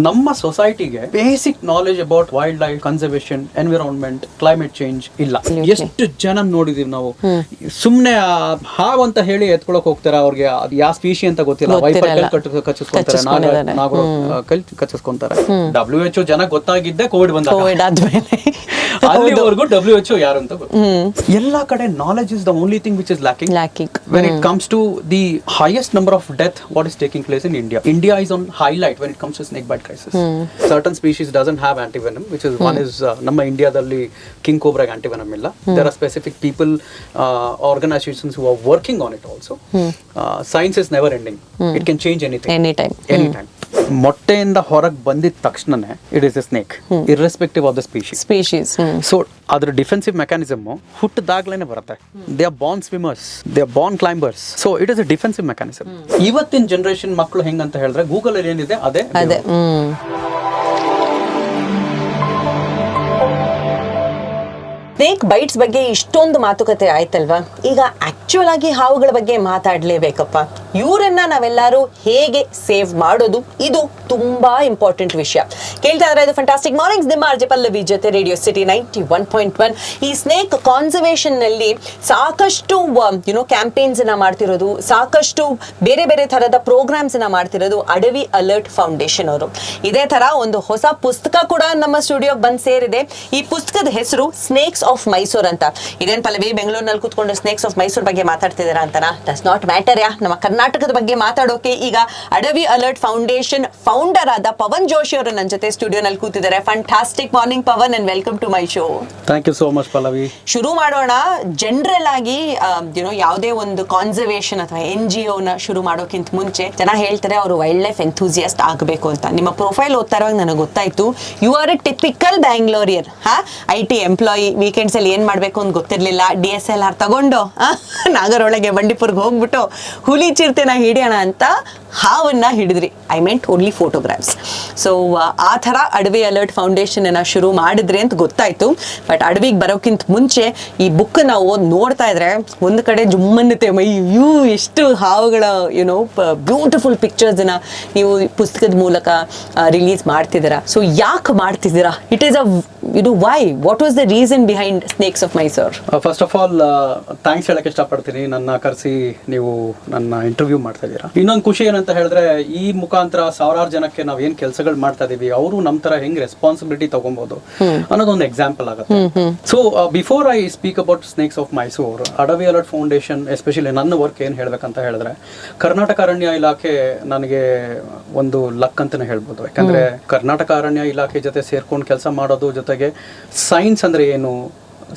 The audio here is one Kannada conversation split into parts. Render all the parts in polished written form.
ನಮ್ಮ ಸೊಸೈಟಿಗೆ basic knowledge about wild life conservation, environment, climate change ಇಲ್ಲ. ಎಷ್ಟು ಜನ ನೋಡಿದೀವಿ ನಾವು, ಸುಮ್ನೆ ಹಾವು ಅಂತ ಹೇಳಿ ಎತ್ಕೊಳಕ್ ಹೋಗ್ತಾರೆ. ಅವ್ರಿಗೆ ಅದು ಯಾವ ಸ್ಪೀಶಿ ಅಂತ ಗೊತ್ತಿಲ್ಲ, ವೈಫರ್ ಕಚ್ಚಿಸ್ಕೊಂತಾರೆ, ಕಚ್ಚಿಸ್ಕೊಂತಾರೆ. WHO ಜನ ಗೊತ್ತಾಗಿದ್ದೆ ಕೋವಿಡ್ ಬಂದಾದ್ಮೇಲೆ, ಅಲ್ಲಿವರೆಗೂ WHO ಯಾರು ಅಂತ ಎಲ್ಲಾ ಕಡೆ knowledge is the only thing which is lacking when it comes to the highest number of death what is taking place in India is on highlight when it comes to snake bite crisis. Certain species doesn't have antivenom, which is one is ನಮ್ಮ ಇಂಡಿಯಾದಲ್ಲಿ king cobra antivenom ಇಲ್ಲ. There are specific people, organizations who are working on it also. Science is never ending. It can change anything anytime. ಮೊಟ್ಟೆಯಿಂದ ಹೊರಗೆ ಬಂದಿದ ತಕ್ಷಣನೇ it is a snake, irrespective of the species. So ಅದ್ರ ಡಿಫೆನ್ಸಿವ್ ಮೆಕ್ಯಾನಿಸಮ್ ಹುಟ್ಟದಾಗ್ಲೇನೆ ಬರುತ್ತೆ. They are born swimmers, they are born climbers. So it is a defensive mechanism. ಇವತ್ತಿನ ಜನರೇಷನ್ ಮಕ್ಕಳು ಹೆಂಗಂತ ಹೇಳಿದ್ರೆ ಗೂಗಲ್ ಅಲ್ಲಿ ಏನಿದೆ ಅದೇ. ಸ್ನೇಕ್ ಬೈಟ್ಸ್ ಬಗ್ಗೆ ಇಷ್ಟೊಂದು ಮಾತುಕತೆ ಆಯ್ತಲ್ವಾ, ಈಗ ಆಕ್ಚುಯಲ್ ಆಗಿ ಹಾವುಗಳ ಬಗ್ಗೆ ಮಾತಾಡ್ಲೇಬೇಕಪ್ಪ. ಇವರನ್ನ ನಾವೆಲ್ಲರೂ ಹೇಗೆ ಸೇವ್ ಮಾಡೋದು, ಇದು ತುಂಬಾ ಇಂಪಾರ್ಟೆಂಟ್ ವಿಷಯ. ಕೇಳ್ತಾ ಇದ್ರೆ ಇದು ಫ್ಯಾಂಟಾಸ್ಟಿಕ್ ಮಾರ್ನಿಂಗ್ಸ್, ನಿಮ್ಮ ಆರ್ಜೆ ಪಲ್ಲವಿ ಜೊತೆ ರೇಡಿಯೋ ಸಿಟಿ 91.1. ಈ ಸ್ನೇಕ್ ಕಾನ್ಸರ್ವೇಷನ್ ನಲ್ಲಿ ಸಾಕಷ್ಟು ಕ್ಯಾಂಪೇನ್ಸ್ ಅನ್ನ ಮಾಡ್ತಿರೋದು, ಸಾಕಷ್ಟು ಬೇರೆ ಬೇರೆ ತರದ ಪ್ರೋಗ್ರಾಮ್ಸ್ ಅನ್ನ ಮಾಡ್ತಿರೋದು ಅಡವಿ ಅಲರ್ಟ್ ಫೌಂಡೇಶನ್ ಅವರು. ಇದೇ ತರ ಒಂದು ಹೊಸ ಪುಸ್ತಕ ಕೂಡ ನಮ್ಮ ಸ್ಟುಡಿಯೋಗೆ ಬಂದ್ ಸೇರಿದೆ. ಈ ಪುಸ್ತಕದ ಹೆಸರು ಸ್ನೇಕ್ಸ್ ಆಫ್ ಮೈಸೂರ್ ಅಂತ. ಇದೇನ್ ಪಲ್ಲವಿ ಬೆಂಗಳೂರಿನಲ್ಲಿ ಕೂತ್ಕೊಂಡು ಸ್ನೇಕ್ಸ್ ಆಫ್ ಮೈಸೂರ್ ಬಗ್ಗೆ ಮಾತಾಡ್ತಿದ್ದೀರಾ ಅಂತನಾ? Does not matter. ನಮ್ಮ ಕರ್ನಾಟಕದ ಬಗ್ಗೆ ಮಾತಾಡೋಕೆ ಈಗ ಅಡವಿ ಅಲರ್ಟ್ ಫೌಂಡೇಶನ್ ಫೌಂಡರ್ ಆದ ಪವನ್ ಜೋಶಿ ಅವರು ನನ್ನ ಜೊತೆ ಸ್ಟುಡಿಯೋನಲ್ಲಿ ಕೂತಿದ್ದಾರೆ. Fantastic morning Pavan, and welcome to my show. Thank you so much Pallavi. ಶುರು ಮಾಡೋಣ. ಜನರಲ್ ಆಗಿ ಯಾವುದೇ ಒಂದು ಕಾನ್ಸರ್ವೇಷನ್ ಅಥವಾ NGO ನ ಶುರು ಮಾಡೋಕ್ಕಿಂತ ಮುಂಚೆ ಜನ ಹೇಳ್ತಾರೆ ಅವರು ವೈಲ್ಡ್ ಲೈಫ್ ಎಂಥೂಸಿಯಾಸ್ಟ್ ಆಗಬೇಕು ಅಂತ. ನಿಮ್ಮ ಪ್ರೊಫೈಲ್ ಓದ್ತಾ ಇರುವಾಗ ನನಗೆ ಗೊತ್ತಾಯ್ತು, you are a typical Bangalorean. IT employee, weekends ಅಲ್ಲಿ ಏನ್ ಮಾಡ್ಬೇಕು ಅಂತ ಗೊತ್ತಿರ್ಲಿಲ್ಲ, DSLR ತಗೊಂಡು ನಾಗರೊಳಗೆ ಬಂಡೀಪುರ್ಗೆ ಹೋಗ್ಬಿಟ್ಟು ಹುಲಿ ಚಿರತೆನ ಹಿಡಿಯೋಣ ಅಂತ ಹಾವನ್ನ ಹಿಡಿದ್ರಿ. I meant only photographs. So ಆ ಥರ ಅಡವಿ ಅಲರ್ಟ್ ಫೌಂಡೇಶನ್ ಅನ್ನ ಶುರು ಮಾಡಿದ್ರಿ ಅಂತ ಗೊತ್ತಾಯ್ತು. ಬಟ್ ಅಡವಿಗೆ ಬರೋಕ್ಕಿಂತ ಮುಂಚೆ ಈ ಬುಕ್ ನಾವು ನೋಡ್ತಾ ಇದ್ರೆ ಒಂದು ಕಡೆ ಜುಮ್ಮನ್ನುತ್ತೆ ಮೈ. ಎಷ್ಟು ಹಾವುಗಳ ಬ್ಯೂಟಿಫುಲ್ ಪಿಕ್ಚರ್ಸ್ ಅನ್ನ ನೀವು ಪುಸ್ತಕದ ಮೂಲಕ ರಿಲೀಸ್ ಮಾಡ್ತಿದ್ದೀರಾ. ಸೊ ಯಾಕೆ ಮಾಡ್ತಿದ್ದೀರಾ? It is why, what was the reason behind snakes of Mysore? First of all thanks ಹೇಳಕ್ಕೆ ಇಷ್ಟಪಡ್ತೀನಿ, ನನ್ನ ಕರೆಸಿ ನೀವು ನನ್ನ ಇಂಟರ್ವ್ಯೂ ಮಾಡ್ತಾ ಇದ್ದೀರಾ. ಇನ್ನೊಂದು ಖುಷಿ ಏನಂತ ಹೇಳಿದ್ರೆ, ಈ ಮುಖಾಂತರ ಸಾವಿರಾರು ಜನಕ್ಕೆ ನಾವ್ ಏನ್ ಕೆಲಸಗಳು ಮಾಡ್ತಾ ಇದೀವಿ, ಅವರು ನಮ್ ತರ ಹೆಂಗ್ ರೆಸ್ಪಾನ್ಸಿಬಿಲಿಟಿ ತಗೊಬಹುದು ಅನ್ನೋದೊಂದು ಎಕ್ಸಾಂಪಲ್ ಆಗುತ್ತೆ. So before I speak about snakes of Mysore, Adavi alert foundation especially ನನ್ನ ವರ್ಕ್ ಏನ್ ಹೇಳ್ಬೇಕಂತ ಹೇಳಿದ್ರೆ, ಕರ್ನಾಟಕ ಅರಣ್ಯ ಇಲಾಖೆ ನನಗೆ ಒಂದು ಲಕ್ ಅಂತಾನೆ ಹೇಳ್ಬೋದು. ಯಾಕಂದ್ರೆ ಕರ್ನಾಟಕ ಅರಣ್ಯ ಇಲಾಖೆ ಜೊತೆ ಸೇರ್ಕೊಂಡು ಕೆಲಸ ಮಾಡೋದು, ಜೊತೆಗೆ ಸೈನ್ಸ್ ಅಂದ್ರೆ ಏನು,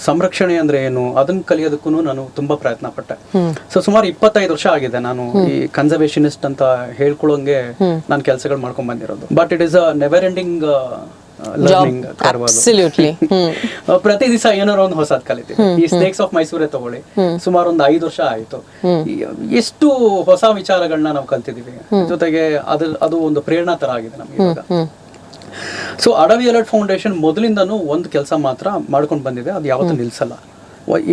ಸಂರಕ್ಷಣೆ ಅಂದ್ರೆ ಏನು, ಅದನ್ನ ಕಲಿಯೋದಕ್ಕೂ ನಾನು ತುಂಬಾ ಪ್ರಯತ್ನ ಪಟ್ಟೆ. ಸೊ ಸುಮಾರು 25 ವರ್ಷ ಆಗಿದೆ ನಾನು ಈ ಕನ್ಸರ್ವೇಷನಿಸ್ಟ್ ಅಂತ ಹೇಳ್ಕೊಳ್ಳೋಂಗೆ ನಾನು ಕೆಲಸಗಳು ಮಾಡ್ಕೊಂಡ್ ಬಂದಿರೋದು. But it is a never ending learning curve. ಪ್ರತಿ ದಿವಸ ಏನಾರು ಒಂದು ಹೊಸದ್ ಕಲಿತೀವಿ. ಈ ಸ್ನೇಕ್ಸ್ ಆಫ್ ಮೈಸೂರೇ ತಗೊಳ್ಳಿ, ಸುಮಾರು ಒಂದು 5 ವರ್ಷ ಆಯ್ತು. ಎಷ್ಟು ಹೊಸ ವಿಚಾರಗಳನ್ನ ನಾವು ಕಲ್ತಿದೀವಿ, ಜೊತೆಗೆ ಅದು ಒಂದು ಪ್ರೇರಣಾ ತರ ಆಗಿದೆ ನಮ್ಗೆ ಇವಾಗ. ಸೊ ಅಡವಿ ಅಲರ್ಟ್ ಫೌಂಡೇಶನ್ ಮೊದಲಿಂದನೂ ಒಂದು ಕೆಲಸ ಮಾತ್ರ ಮಾಡ್ಕೊಂಡು ಬಂದಿದೆ, ಅದು ಯಾವತ್ತೂ ನಿಲ್ಸಲ್ಲ.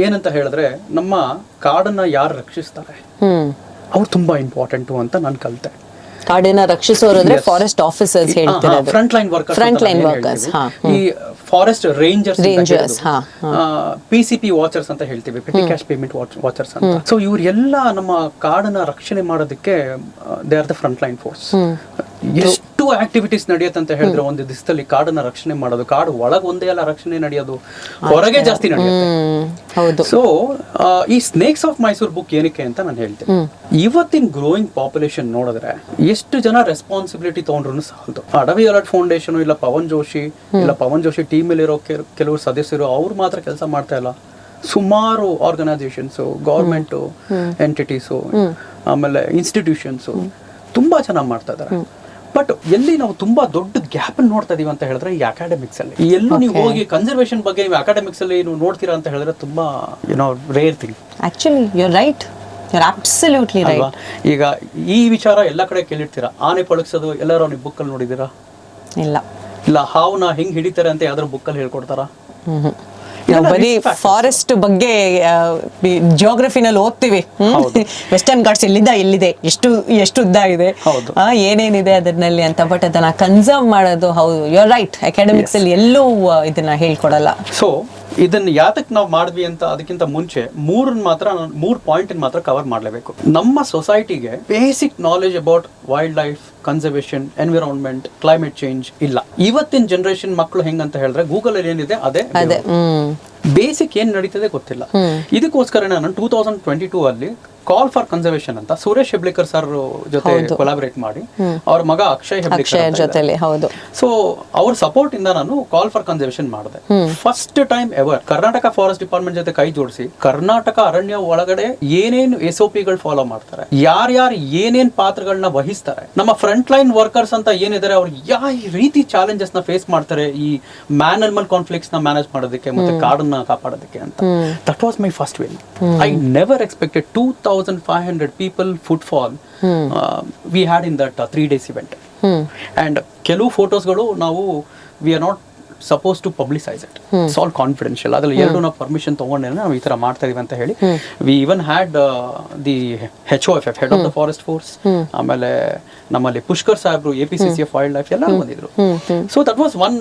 ಏನಂತ ಹೇಳಿದ್ರೆ, ನಮ್ಮ ಕಾಡನ್ನ ಯಾರು ರಕ್ಷಿಸ್ತಾರೆ ಅವ್ರು ತುಂಬಾ ಇಂಪಾರ್ಟೆಂಟು ಅಂತ ನಾನು ಕಲಿತೆ. ಕಾಡಿನ ರಕ್ಷಿಸೋರು ಅಂದ್ರೆ ಫಾರೆಸ್ಟ್ ಆಫೀಸರ್ಸ್ ಹೇಳ್ತಾರೆ, ಫ್ರಂಟ್ ಲೈನ್ ವರ್ಕರ್ಸ್. ಈ ಫಾರೆಸ್ಟ್ ರೇಂಜರ್ಸ್, PCP ವಾಚರ್ಸ್ ಅಂತ ಹೇಳ್ತೀವಿ, ಪೆಟಿ ಕ್ಯಾಶ್ ಪೇಮೆಂಟ್ ವಾಚರ್ಸ್ ಅಂತ. ಸೊ ಇವರೆಲ್ಲ ನಮ್ಮ ಕಾಡನ್ನ ರಕ್ಷಣೆ ಮಾಡೋದಕ್ಕೆ they are the front line force. ಎಷ್ಟು ಆಕ್ಟಿವಿಟೀಸ್ ನಡೆಯುತ್ತೆ ಅಂತ ಹೇಳಿದ್ರೆ, ಒಂದು ದಿವಸದಲ್ಲಿ ಕಾಡನ್ನ ರಕ್ಷಣೆ ಮಾಡೋದು, ಕಾಡು ಒಳಗೆ ಒಂದೇ ಎಲ್ಲ ರಕ್ಷಣೆ ನಡೆಯೋದು, ಹೊರಗೆ ಜಾಸ್ತಿ ನಡೆಯುತ್ತೆ. ಸೊ ಈ ಸ್ನೇಕ್ಸ್ ಆಫ್ ಮೈಸೂರ್ ಬುಕ್ ಏನಕ್ಕೆ ಅಂತ ನಾನು ಹೇಳ್ತೀನಿ. ಇವತ್ತಿನ ಗ್ರೋಯಿಂಗ್ ಪಾಪ್ಯುಲೇಷನ್ ನೋಡಿದ್ರೆ ಎಷ್ಟು ಜನ ರೆಸ್ಪಾನ್ಸಿಬಿಲಿಟಿ ತಗೊಂಡ್ರು ಸಾಲದು. ಅಡವಿ ಅಲರ್ಟ್ ಫೌಂಡೇಶನ್ ಇಲ್ಲ ಪವನ್ ಜೋಶಿ ಟೀಮ್ ಅಲ್ಲಿ ಇರೋ ಕೆಲವರು ಸದಸ್ಯರು ಅವ್ರು ಮಾತ್ರ ಕೆಲಸ ಮಾಡ್ತಾ ಇಲ್ಲ. ಸುಮಾರು ಆರ್ಗನೈಸೇಷನ್ಸ್, ಗವರ್ಮೆಂಟ್ ಎಂಟಿಟೀಸು, ಆಮೇಲೆ ಇನ್ಸ್ಟಿಟ್ಯೂಷನ್ಸ್ ತುಂಬಾ ಚೆನ್ನಾಗಿ ಮಾಡ್ತಾ ಇದಾರೆ. ಬಟ್ ಎಲ್ಲಿ ನಾವು ತುಂಬಾ ದೊಡ್ಡ ಗ್ಯಾಪ್ ನೋಡ್ತಾ ಇದೀವಿ ಅಂತ ಹೇಳಿದ್ರೆ, ಈ ಅಕಾಡೆಮಿಕ್ಸ್ ಅಲ್ಲಿ ಎಲ್ಲೂ ನೀವು ಹೋಗಿ ಕನ್ಸರ್ವೇಷನ್ ಬಗ್ಗೆ ಅಕಾಡೆಮಿಕ್ಸ್ ಅಲ್ಲಿ ನೀವು ನೋಡ್ತೀರಾ ಅಂತ ಹೇಳಿದ್ರೆ ತುಂಬಾ rare thing. Actually you are right, you are absolutely right. ಈಗ ಈ ವಿಚಾರ ಎಲ್ಲ ಕಡೆ ಕೇಳಿರ್ತೀರಾ, ಆನೆ ಪಳಗಿಸೋದು ಎಲ್ಲರೂ ನೀವು ಬುಕ್ ಅಲ್ಲಿ ನೋಡಿದೀರಾ? ಇಲ್ಲ. ಹಾವುನ ಹೆಂಗ್ ಹಿಡಿತಾರೆ ಅಂತ ಯಾವ್ದಾದ್ರು ಬುಕ್ ಅಲ್ಲಿ ಹೇಳ್ಕೊಡ್ತಾರಾ? ನಾವು ಬರೀ ಫಾರೆಸ್ಟ್ ಬಗ್ಗೆ ಜಿಯೋಗ್ರಫಿನಲ್ಲಿ ಓದ್ತೀವಿ. ವೆಸ್ಟರ್ನ್ ಘಾಟ್ಸ್ ಎಲ್ಲಿದೆ, ಎಷ್ಟು ಉದ್ದ ಇದೆ, ಏನೇನಿದೆ ಅದರಲ್ಲಿ ಅಂತ. ಬಟ್ ಅದನ್ನ ಕನ್ಸರ್ವ್ ಮಾಡೋದು, ಹೌದು, ಯು ಆರ್ ರೈಟ್, ಅಕಾಡೆಮಿಕ್ಸ್ ಅಲ್ಲಿ ಎಲ್ಲೂ ಇದನ್ನ ಹೇಳ್ಕೊಡಲ್ಲ. ಸೊ ಇದನ್ನ ಯಾತಕ್ ನಾವು ಮಾಡಿದ್ವಿ ಅಂತ ಅದಕ್ಕಿಂತ ಮುಂಚೆ ಮೂರು ಪಾಯಿಂಟ್ ಮಾತ್ರ ಕವರ್ ಮಾಡಲೇಬೇಕು. ನಮ್ಮ ಸೊಸೈಟಿಗೆ basic knowledge about wild life, conservation, environment, climate change ಇಲ್ಲ. ಇವತ್ತಿನ ಜನರೇಷನ್ ಮಕ್ಕಳು ಹೆಂಗಂತ ಹೇಳಿದ್ರೆ ಗೂಗಲ್ ಅಲ್ಲಿ ಏನಿದೆ ಅದೇ ಬೇಸಿಕ್ ಏನ್ ನಡೀತದೆ ಗೊತ್ತಿಲ್ಲ. ಇದಕ್ಕೋಸ್ಕರ ನಾನು 2022 ಅಲ್ಲಿ ಕಾಲ್ ಫಾರ್ ಕನ್ಸರ್ವೇಷನ್ ಅಂತ ಸುರೇಶ್ ಹೆಬ್ಳಿಕರ್ ಸರ್ ಜೊತೆ ಕೊಲಾಬರೇಟ್ ಮಾಡಿ ಅವ್ರ ಮಗ ಅಕ್ಷಯ್ ಹೆಬ್ಳಿಕರ್ ಜೊತೆಲಿ, ಹೌದು, ಸೊ ಅವ್ರ ಸಪೋರ್ಟ್ ಇಂದ ನಾನು ಕಾಲ್ ಫಾರ್ ಕನ್ಸರ್ವೇಷನ್ ಮಾಡಿದೆ. First time ever Karnataka forest department ಜೊತೆ ಕೈ ಜೋಡಿಸಿ ಕರ್ನಾಟಕ ಅರಣ್ಯ ಒಳಗಡೆ ಏನೇನು SOP ಗಳು ಫಾಲೋ ಮಾಡ್ತಾರೆ, ಯಾರ್ಯಾರು ಏನೇನ್ ಪಾತ್ರಗಳನ್ನ ವಹಿಸ್ತಾರೆ, ನಮ್ಮ ಫ್ರಂಟ್ ಲೈನ್ ವರ್ಕರ್ಸ್ ಅಂತ ಏನಿದ್ದಾರೆ ಅವ್ರು ಯಾವ ರೀತಿ ಚಾಲೆಂಜಸ್ ನ ಫೇಸ್ ಮಾಡ್ತಾರೆ ಈ ಮ್ಯಾನ್ ಅನಿಮಲ್ ಕಾನ್ಫ್ಲಿಕ್ಟ್ಸ್ ನ ಮ್ಯಾನೇಜ್ ಮಾಡೋದಕ್ಕೆ ಮತ್ತೆ ಕಾಡನ್ನ ಕಾಪಾಡೋದಕ್ಕೆ ಅಂತ. That was my first win. I never expected 2,500 people footfall we had in that 3 days event. And ಕೆಲವು ಫೋಟೋಸ್ಗಳು ನಾವು we are not suppose to publicise it, it's all confidential. ಅದ್ರಲ್ಲಿ ಎರಡು ನಾವು ಪರ್ಮಿಷನ್ ತಗೊಂಡೇ ನಾವು ಈ ತರ ಮಾಡ್ತಾ ಇದೀವಿ ಅಂತ ಹೇಳಿ. We even had the HOF, head of the forest force, ಆಮೇಲೆ ನಮ್ಮಲ್ಲಿ ಪುಷ್ಕರ್ ಸಾಹೇಬ್ರು APCCF ವೈಲ್ಡ್ ಲೈಫ್ ಎಲ್ಲರೂ ಬಂದಿದ್ರು. So that was one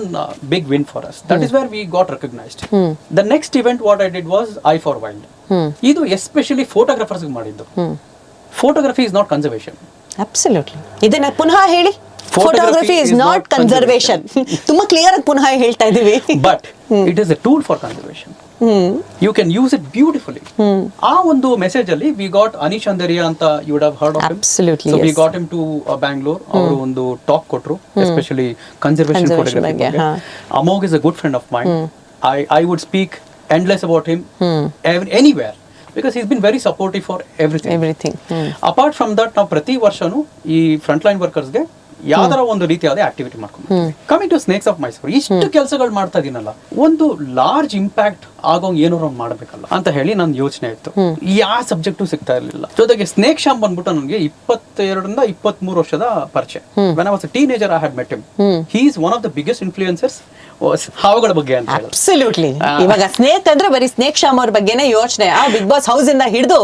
big win for us. That is where we got recognised. The next event what I did was eye for wild. ಇದು ಎಸ್ಪೆಷಲಿ ಫೋಟೋಗ್ರಾಫರ್ಸ್ ಮಾಡಿದ್ದು. Photography is not conservation. Absolutely. ಇದನ್ನ ಪುನಃ ಹೇಳಿ, ಫೋಟೋಗ್ರಫಿ ಇಸ್ ನಾಟ್ ಕನ್ಸರ್ವೇಷನ್. ತುಂಬಾ ಕ್ಲಿಯರ್ ಆಗಿ ಪುನಃ ಹೇಳ್ತಾ ಇದೀವಿ. But it is a tool for conservation. You can use it beautifully. ಆ ಒಂದು ಮೆಸೇಜ್ ಅಲ್ಲಿ ವಿ ಗಾಟ್ ಅನೀಶ್ ಅಂದರಿಯಾ ಅಂತ you would have heard of him. Absolutely. So we got him to Bangalore. ಅವರು ಒಂದು ಟಾಕ್ ಕೊಟ್ರು especially conservation photography. Amogh is a good friend of mind. I would speak endless about him anywhere because he's been very supportive for everything. Apart from that, ನಾವು ಪ್ರತಿ ವರ್ಷನೂ ಈ ಫ್ರಂಟ್ ಲೈನ್ ವರ್ಕರ್ಸ್ಗೆ ಯಾವ್ದಾರ ಒಂದು ರೀತಿಯಾದ ಆಕ್ಟಿವಿಟಿ ಮಾಡ್ಕೊಂಡು coming to snakes of Mysore ಇಷ್ಟು ಕೆಲಸಗಳು ಮಾಡ್ತಾ ಇದೀನಲ್ಲ, ಒಂದು ಲಾರ್ಜ್ ಇಂಪ್ಯಾಕ್ಟ್ ಆಗೋಂಗ್ ಏನಾರು ಮಾಡ್ಬೇಕಲ್ಲ ಅಂತ ಹೇಳಿ ನನ್ನ ಯೋಚನೆ ಇತ್ತು. ಯಾವ ಸಬ್ಜೆಕ್ಟು ಸಿಗ್ತಾ ಇರಲಿಲ್ಲ. ಜೊತೆಗೆ ಸ್ನೇಕ್ ಶಾಮ್ ಬಂದ್ಬಿಟ್ಟು ನನಗೆ 22 ರಿಂದ 23 ವರ್ಷದ ಪರಿಚಯ. When I was a teenager I had met him. He is one of the biggest influencers ಹಾವುಗಳ ಬಗ್ಗೆ ಅಂತ ಹೇಳಿ. ಅಬ್ಸಲ್ಯೂಟ್ಲಿ. ಇವಾಗ ಸ್ನೇಕ್ ಅಂದ್ರೆ ಬರೀ ಸ್ನೇಕ್ ಶಾಮ್ ಅವ್ರ ಬಗ್ಗೆನೇ ಯೋಚನೆ. ಬಿಗ್ ಬಾಸ್ ಹೌಸ್ ಇಂದ ಹಿಡಿದು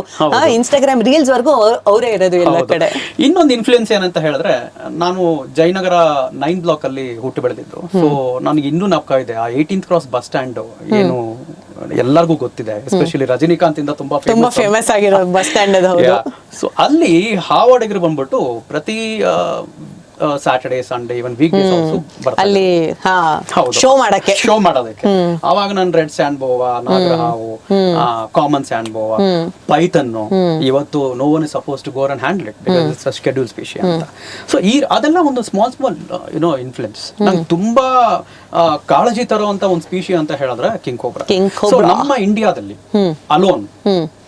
ಇನ್ಸ್ಟಾಗ್ರಾಮ್ ರೀಲ್ಸ್ ವರ್ಗೂ ಅವರೇ ಇರೋದು ಎಲ್ಲ ಕಡೆ. ಇನ್ನೊಂದು ಇನ್ಫ್ಲೂಯೆನ್ಸ್ ಏನಂತ ಹೇಳಿದ್ರೆ, ನಾನು ಜಯನಗರ 9th ಬ್ಲಾಕ್ ಅಲ್ಲಿ ಹುಟ್ಟು ಬೆಳೆದಿದ್ದು. ಸೊ ನನಗೆ ಇನ್ನೂ ಜ್ಞಾಪಕ ಇದೆ, ಆ 18th ಕ್ರಾಸ್ ಬಸ್ ಸ್ಟ್ಯಾಂಡ್ ಏನು ಎಲ್ಲರಿಗೂ ಗೊತ್ತಿದೆ, ಎಸ್ಪೆಷಲಿ ರಜನಿಕಾಂತ್ ಇಂದ ತುಂಬಾ ಫೇಮಸ್ ಆಗಿರೋ ಬಸ್ ಸ್ಟ್ಯಾಂಡ್ ಅದು. ಸೊ ಅಲ್ಲಿ ಹಾವಾಡಿಗರು ಬಂದ್ಬಿಟ್ಟು ಪ್ರತಿ Saturday Sunday even weekdays also ಬರ್ತಾರೆ ಅಲ್ಲಿ ಶೋ ಮಾಡೋದಕ್ಕೆ. ಅವಾಗ ನಾನು ರೆಡ್ ಸ್ಯಾಂಡ್ ಬೋವಾ, ನಾಗರಹಾವು, ಕಾಮನ್ ಸ್ಯಾಂಡ್ ಬೋವಾ, ಪೈಥನ್ನು ಇವತ್ತು no one is suppose to go and handle it because it's a schedule species ಅಂತ. ಸೊ ಅದೆಲ್ಲ ಒಂದು ಸ್ಮಾಲ್ ಇನ್ಫ್ಲುಯೆನ್ಸ್. ನಂಗೆ ತುಂಬಾ ಕಾಳಜಿ ತರುವಂತ ಒಂದು ಸ್ಪೀಶಿ ಅಂತ ಹೇಳಿದ್ರೆ ಕಿಂಗ್ ಕೋಬ್ರಾ. ಸೊ ನಮ್ಮ ಇಂಡಿಯಾದಲ್ಲಿ alone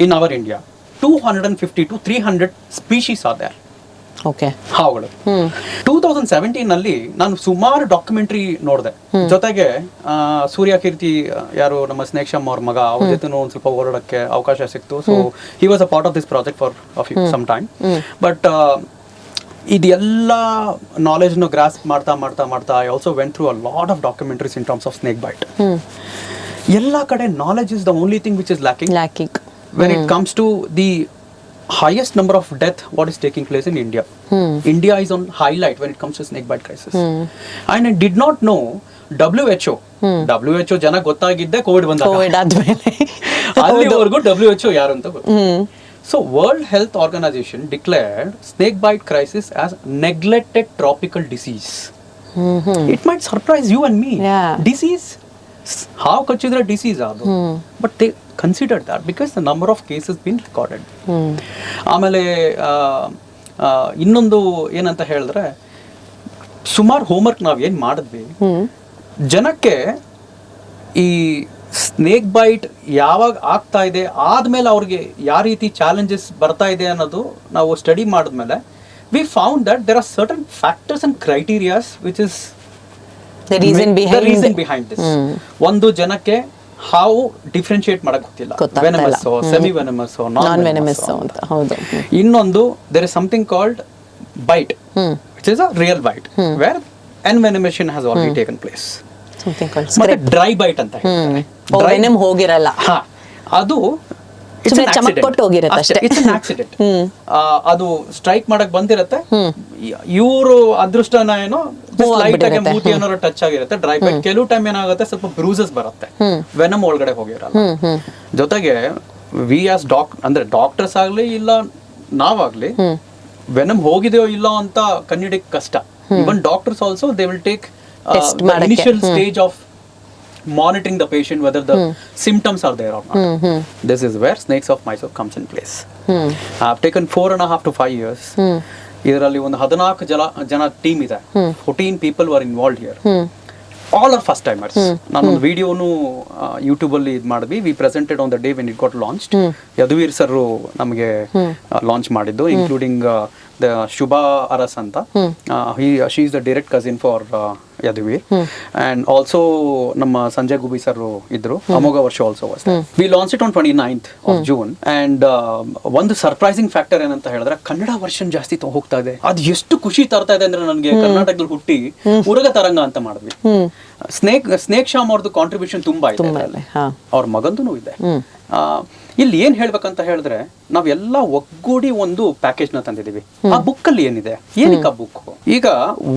in our India 250 to 300 species are there. ಹಾವುಗಳು. 2017 ನಲ್ಲಿ ನಾನು ಸುಮಾರು ಡಾಕ್ಯುಮೆಂಟ್ರಿ ನೋಡಿದೆ. ಜೊತೆಗೆ ಸೂರ್ಯ ಕೀರ್ತಿ ಯಾರು ನಮ್ಮ ಸ್ನೇಕ್ ಶಾಮ್ ಅವ್ರ ಮಗ, ಅವ್ರ ಜೊತೆ ಒಂದ್ ಸ್ವಲ್ಪ ಓಡಾಡಕ್ಕೆ ಅವಕಾಶ ಸಿಕ್ತು. So he was a part of this project for some time. But ಇದೆಲ್ಲ ನಾಲೆಜ್ ನ ಗ್ರಾಸ್ಪ್ ಮಾಡ್ತಾ I also went through a lot of documentaries in terms of snake bite. ಎಲ್ಲ ಕಡೆ knowledge is the only thing which is lacking when it comes to the highest number of death what is taking place in India. India is on highlight when it comes to snake bite crisis. And I did not know WHO ಜನ ಗೊತ್ತಾಗಿದ್ದೆ ಕೋವಿಡ್ ಬಂದಾದ್ಮೇಲೆ. ಅಲ್ಲಿವರೆಗೂ WHO ಯಾರು ಅಂತ ಗೊತ್ತು. So World Health Organization declared snake bite crisis as neglected tropical disease. It might surprise you and me. Disease, ಹಾವು ಕಚ್ಚಿದ್ರೆ ಡಿಸೀಸ್ ಅದು, but they considered that because the number of cases bin recorded. ಆಮೇಲೆ ಇನ್ನೊಂದು ಏನಂತ ಹೇಳಿದ್ರೆ, ಸುಮಾರು ಹೋಮ್ವರ್ಕ್ ನಾವು ಏನು ಮಾಡಿದ್ವಿ, ಜನಕ್ಕೆ ಈ ಸ್ನೇಕ್ ಬೈಟ್ ಯಾವಾಗ ಆಗ್ತಾ ಇದೆ ಆದ್ಮೇಲೆ ಅವ್ರಿಗೆ ಯಾವ ರೀತಿ ಚಾಲೆಂಜಸ್ ಬರ್ತಾ ಇದೆ ಅನ್ನೋದು ನಾವು ಸ್ಟಡಿ ಮಾಡಿದ್ಮೇಲೆ we found that there are certain factors and criterias which is the reason behind this. ಒಂದು ಜನಕ್ಕೆ ಹಾವು ಡಿಫ್ರೆನ್ಶಿಯೇಟ್ ಮಾಡಕ್ ಗೊತ್ತಿಲ್ಲ, venomous semi venomous non venomous ಅಂತ. ಹೌದು. ಇನ್ನೊಂದು there is something called bite which is a real bite where envenomation has already taken place. ಮತ್ತೆ ಡ್ರೈ ಬೈಟ್ ಅಂತ ಹೇಳ್ತಾರೆ. ವೆನಮ್ ಹೋಗಿರಲ್ಲ, ಅದು ಸುಮ್ನೆ ಚಮಕ್ ಕೊಟ್ಟು ಹೋಗಿರತ್ತೆ ಅಷ್ಟೇ. It's an accident. ಅದು ಸ್ಟ್ರೈಕ್ ಮಾಡಕ್ ಬಂದಿರತ್ತೆ, ಇವರು ಅದೃಷ್ಟನ ಏನೋ ಲೈಟ್ ಆಗಿ ಮೂತಿ ಏನಾದ್ರು ಟಚ್ ಆಗಿರುತ್ತೆ, ಡ್ರೈ ಬೈಟ್. ಕೆಲವು ಟೈಮ್ ಏನಾಗುತ್ತೆ, ಸ್ವಲ್ಪ ಬ್ರೂಸಸ್ ಬರುತ್ತೆ, ವೆನಮ್ ಒಳಗಡೆ ಹೋಗಿರಲ್ಲ. ಜೊತೆಗೆ ವಿ ಆಸ್ ಅಂದ್ರೆ ಡಾಕ್ಟರ್ಸ್ ಆಗ್ಲಿ ಇಲ್ಲ ನಾವಾಗ್ಲಿ ವೆನಮ್ ಹೋಗಿದೆಯೋ ಇಲ್ಲ ಅಂತ ಕಂಡಿಡಿಕ್ ಕಷ್ಟ. Even doctors also they will take initial stage of monitoring the patient whether the symptoms are there or not. This is where Snakes of Mysore comes in place. I have taken 4.5 to 5 years. ಇದರಲ್ಲಿ ಒಂದು 14 ಜನ ಟೀಮ್ ಇದೆ. 14 people were involved here. All are first timers. ನಾನೊಂದು ವಿಡಿಯೋನು ಯೂಟ್ಯೂಬ್ ಅಲ್ಲಿ ಇದು ಮಾಡಿದ್ವಿ. We presented on the day when it got launched. Yaduveer sir ನಮಗೆ ಲಾಂಚ್ ಮಾಡಿದ್ದು, ಇನ್ಕ್ಲೂಡಿಂಗ್ ದ ಶುಭಾ ಅರಸ್ ಅಂತ. She is the direct cousin for Yaduveer. And also ನಮ್ಮ ಸಂಜಯ್ ಗುಬಿ ಸರ್ ಇದ್ರು, Amogha Varsha also was. We launch it on 29th of June. And ಒಂದು ಸರ್ಪ್ರೈಸಿಂಗ್ ಫ್ಯಾಕ್ಟರ್ ಏನಂತ ಹೇಳಿದ್ರೆ ಕನ್ನಡ ವರ್ಷನ್ ಜಾಸ್ತಿ ಹೋಗ್ತಾ ಇದೆ. ಅದು ಎಷ್ಟು ಖುಷಿ ತರ್ತಾ ಇದೆ ಅಂದ್ರೆ ನನಗೆ, ಕರ್ನಾಟಕದಲ್ಲಿ ಹುಟ್ಟಿ ಉರಗ ತರಂಗ ಅಂತ ಮಾಡಿದ್ವಿ. ಸ್ನೇಕ್ ಶ್ಯಾಮ್ ಅವ್ರದ್ದು ಕಾಂಟ್ರಿಬ್ಯೂಷನ್ ತುಂಬಾ ಇದೆ, ಅವ್ರ ಮಗಂದು ಇದೆ. ಇಲ್ಲಿ ಏನ್ ಹೇಳ್ಬೇಕಂತ ಹೇಳಿದ್ರೆ, ನಾವೆಲ್ಲ ಒಗ್ಗೂಡಿ ಒಂದು ಪ್ಯಾಕೇಜ್ ನ ತಂದಿದೀವಿ. ಆ ಬುಕ್ ಅಲ್ಲಿ ಏನಿದೆ, ಏನಕ್ಕೆ ಆ ಬುಕ್? ಈಗ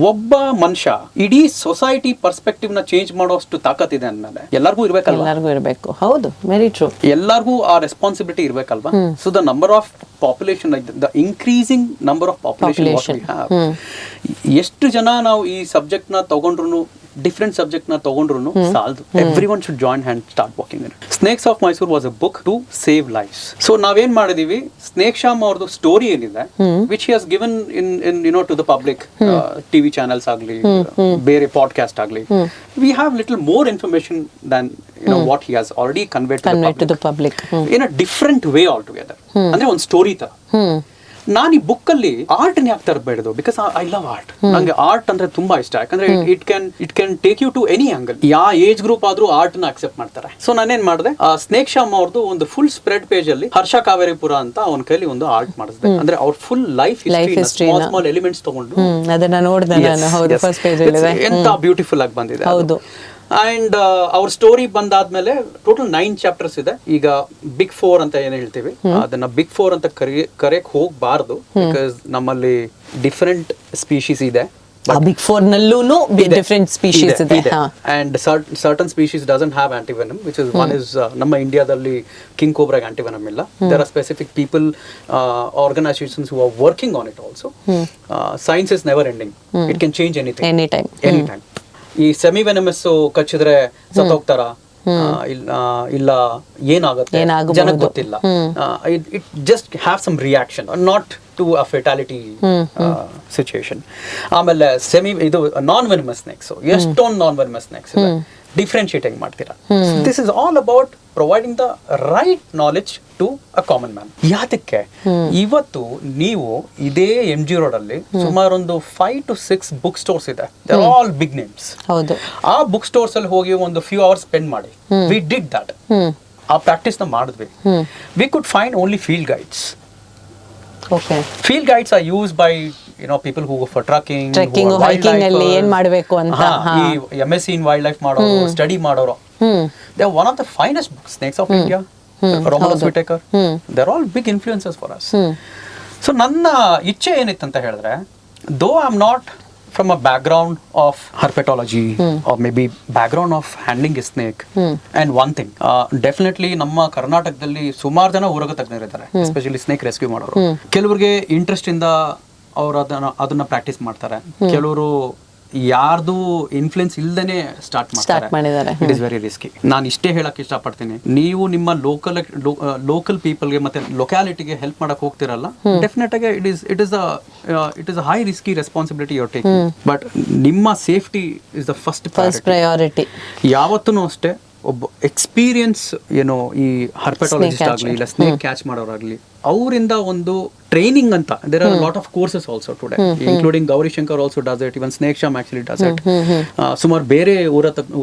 ಒಬ್ಬ ಮನುಷ್ಯ ಇಡೀ ಸೊಸೈಟಿ ಪರ್ಸ್ಪೆಕ್ಟಿವ್ ನ ಚೇಂಜ್ ಮಾಡೋಷ್ಟು ತಾಕತ್ತಿದೆ ಅಂದ್ಮೇಲೆ ಎಲ್ಲರಿಗೂ ಇರ್ಬೇಕಲ್ವಾ? ಎಲ್ಲರಿಗೂ ಇರಬೇಕು. ಹೌದು, ವೆರಿ ಟ್ರೂ. ಎಲ್ಲರಿಗೂ ಆ ರೆಸ್ಪಾನ್ಸಿಬಿಲಿಟಿ ಇರ್ಬೇಕಲ್ವಾ? So the number of population, the increasing number of population, ಎಷ್ಟು ಜನ ನಾವು ಈ ಸಬ್ಜೆಕ್ಟ್ ನ ತಗೊಂಡ್ರು, ಡಿಫ್ರೆಂಟ್ ಸಬ್ಜೆಕ್ಟ್ ನ ತಗೊಂಡ್ರು ಸಾಲದು. Every one should join hand start walking in it. Snakes of Mysore was a book to save lives. So ನಾವೇನ್ ಮಾಡಿದೀವಿ, ಸ್ನೇಕ್ ಶ್ಯಾಮ್ ಅವ್ರದ್ದು ಸ್ಟೋರಿ ಏನಿದೆ, which he has given in you know to the public, TV channels ಆಗ್ಲಿ, ಬೇರೆ ಪಾಡ್ಕಾಸ್ಟ್ ಆಗ್ಲಿ, we have little more information than what he has already conveyed to the public in a different way all together. ಅಂದ್ರೆ ಒಂದು ಸ್ಟೋರಿ ತರ. ನಾನು ಈ ಬುಕ್ ಅಲ್ಲಿ ಆರ್ಟ್ ಯಾಕೆ ತರಬೇಡದು? Because I love art. ನಂಗೆ ಆರ್ಟ್ ಅಂದ್ರೆ ತುಂಬಾ ಇಷ್ಟ. ಯಾಕಂದ್ರೆ it can take you to any angle. ಯಾವ ಏಜ್ ಗ್ರೂಪ್ ಆದ್ರೂ ಆರ್ಟ್ ನ ಅಕ್ಸೆಪ್ಟ್ ಮಾಡ್ತಾರೆ. ಸೊ ನಾನೇನ್ ಮಾಡಿದೆ, ಸ್ನೇಕ್ ಶ್ಯಾಮ್ ಅವ್ರದ್ದು ಒಂದು ಫುಲ್ ಸ್ಪ್ರೆಡ್ ಪೇಜ್ ಅಲ್ಲಿ ಹರ್ಷ ಕಾವೇರಿಪುರ ಅಂತ ಅವನ ಕೈಲಿ ಒಂದು ಆರ್ಟ್ ಮಾಡಿಸಿದೆ. ಅಂದ್ರೆ ಅವ್ರ full life history, small elements ತಗೊಂಡು ಅದನ್ನ ನೋಡಿದೆ ನಾನು. ಹೌದು, ಫಸ್ಟ್ ಪೇಜ್ ಅಲ್ಲಿ ಎಂತ ಬ್ಯೂಟಿಫುಲ್ ಆಗಿ ಬಂದಿದೆ. ಹೌದು. ಅಂಡ್ ಅವ್ರ ಸ್ಟೋರಿ ಬಂದಾದ್ಮೇಲೆ ಟೋಟಲ್ 9 ಚಾಪ್ಟರ್ಸ್ ಇದೆ. ಈಗ ಬಿಗ್ 4 ಅಂತ ಏನ್ ಹೇಳ್ತೀವಿ, ಅದನ್ನ ಬಿಗ್ 4 ಅಂತ ಕರೆಯಕ್ ಹೋಗ್ಬಾರ್ದು. ಬಿಕಾಸ್ ನಮ್ಮಲ್ಲಿ ಡಿಫರೆಂಟ್ ಸ್ಪೀಶೀಸ್ ಇದೆ. ಬಿಗ್ 4 ನಲ್ಲೂ ಡಿಫರೆಂಟ್ ಸ್ಪೀಶೀಸ್ ಇದೆ. And certain species doesn't have antivenom, which is one is ನಮ್ಮ ಇಂಡಿಯಾದಲ್ಲಿ ಕಿಂಗ್ ಕೋಬ್ರಾಗೆ ಆಂಟಿವೆನಮ್ ಇಲ್ಲ. There are specific people, organisations who are working on it also. Science is never ending. It can change anything, any time. ಈ ಸೆಮಿ ವೆನಮಸ್ ಕಚ್ಚಿದ್ರೆ ಸತ್ತೋಗ್ತಾರ, ಇಲ್ಲ ಏನಾಗುತ್ತೆ ಜನಕ್ಕೆ ಗೊತ್ತಿಲ್ಲ. It just have some reaction, not to a fatality situation. ಆಮೇಲೆ ಇದು ನಾನ್ ವೆನಮಸ್ ಸ್ನೇಕ್ಸ್, ಎಷ್ಟೊಂದು ನಾನ್ ವೆನಮಸ್ ಸ್ನೇಕ್ಸ್ ಇದೆ, ಡಿಫ್ರೆನ್ಶಿಯೇಟಿಂಗ್ ಮಾಡ್ತೀರಾ. This is all about providing the right knowledge to a common man. ಯಾತಕ್ಕೆ ಇವತ್ತು ನೀವು ಇದೇ MG ರೋಡ್ ಅಲ್ಲಿ ಸುಮಾರೊಂದು 5 to 6 ಬುಕ್ ಸ್ಟೋರ್ಸ್ ಇದೆ. They are all big names. ಆ ಬುಕ್ ಸ್ಟೋರ್ಸ್ ಅಲ್ಲಿ ಹೋಗಿ ಒಂದು ಫ್ಯೂ ಅವರ್ಸ್ ಸ್ಪೆಂಡ್ ಮಾಡಿ. We did that. ಆ ಪ್ರಾಕ್ಟೀಸ್ ನ ಮಾಡಿದ್ವಿ. We could find only field guides. Field guides are used by people who go for trekking, hiking ಅಲ್ಲಿ ಏನ್ ಮಾಡಬೇಕು ಅಂತ, ಈ MSc in wildlife ಮಾಡೋರು, ಸ್ಟಡಿ ಮಾಡೋರು. They are one of the finest books. Snakes of India, Romulus Whittaker, they are all big influences for us. So ನನ್ನ ಇಚ್ಛೆ ಏನಿತ್ತಂತ ಹೇಳಿದ್ರೆ, though I am not from a background of herpetology or maybe background of handling a snake, and one thing definitely ನಮ್ಮ ಕರ್ನಾಟಕದಲ್ಲಿ ಸುಮಾರು ಜನ ಉರಗ ತಜ್ಞರಿದ್ದಾರೆ, ಎಸ್ಪೆಷಲಿ ಸ್ನೇಕ್ ರೆಸ್ಕ್ಯೂ ಮಾಡೋರು. ಕೆಲವರಿಗೆ ಇಂಟ್ರೆಸ್ಟ್ ಇಂದ ಅವ್ರು ಅದನ್ನ ಪ್ರಾಕ್ಟೀಸ್ ಮಾಡ್ತಾರೆ. ಕೆಲವರು ಯಾರ್ದು ಇನ್ಫ್ಲುಯೆನ್ಸ್ ಇಲ್ದೇನೆ ಸ್ಟಾರ್ಟ್ ಮಾಡ್ತಾರೆ. It is very risky. ನಾನು ಇಷ್ಟೇ ಹೇಳಕ್ ಇಷ್ಟಪಡ್ತೀನಿ, ನೀವು ನಿಮ್ಮ ಲೋಕಲ್ ಪೀಪಲ್ಗೆ ಮತ್ತೆ ಲೊಕ್ಯಾಲಿಟಿಗೆ ಹೆಲ್ಪ್ ಮಾಡಕ್ ಹೋಗ್ತಿರಲ್ಲ, ಡೆಫಿನೆಟ್ ಆಗಿ it is a high risky responsibility your taking. But ನಿಮ್ಮ safety is the first priority. ಯಾವತ್ತೂ ಅಷ್ಟೇ ಒಬ್ಬ ಎಕ್ಸ್ಪೀರಿಯನ್ಸ್ ಈ ಹರ್ಪೆಟಾಲಜಿಸ್ಟ್ ಆಗಲಿ ಇಲ್ಲ ಸ್ನೇಕ್ ಕ್ಯಾಚ್ ಮಾಡೋರಾಗ್ಲಿ, ಅವರಿಂದ ಒಂದು ಟ್ರೈನಿಂಗ್ ಅಂತ, there are lot of courses also today, including Gauri Shankar also does it, even snake Shyam actually does it. ಸುಮಾರು ಬೇರೆ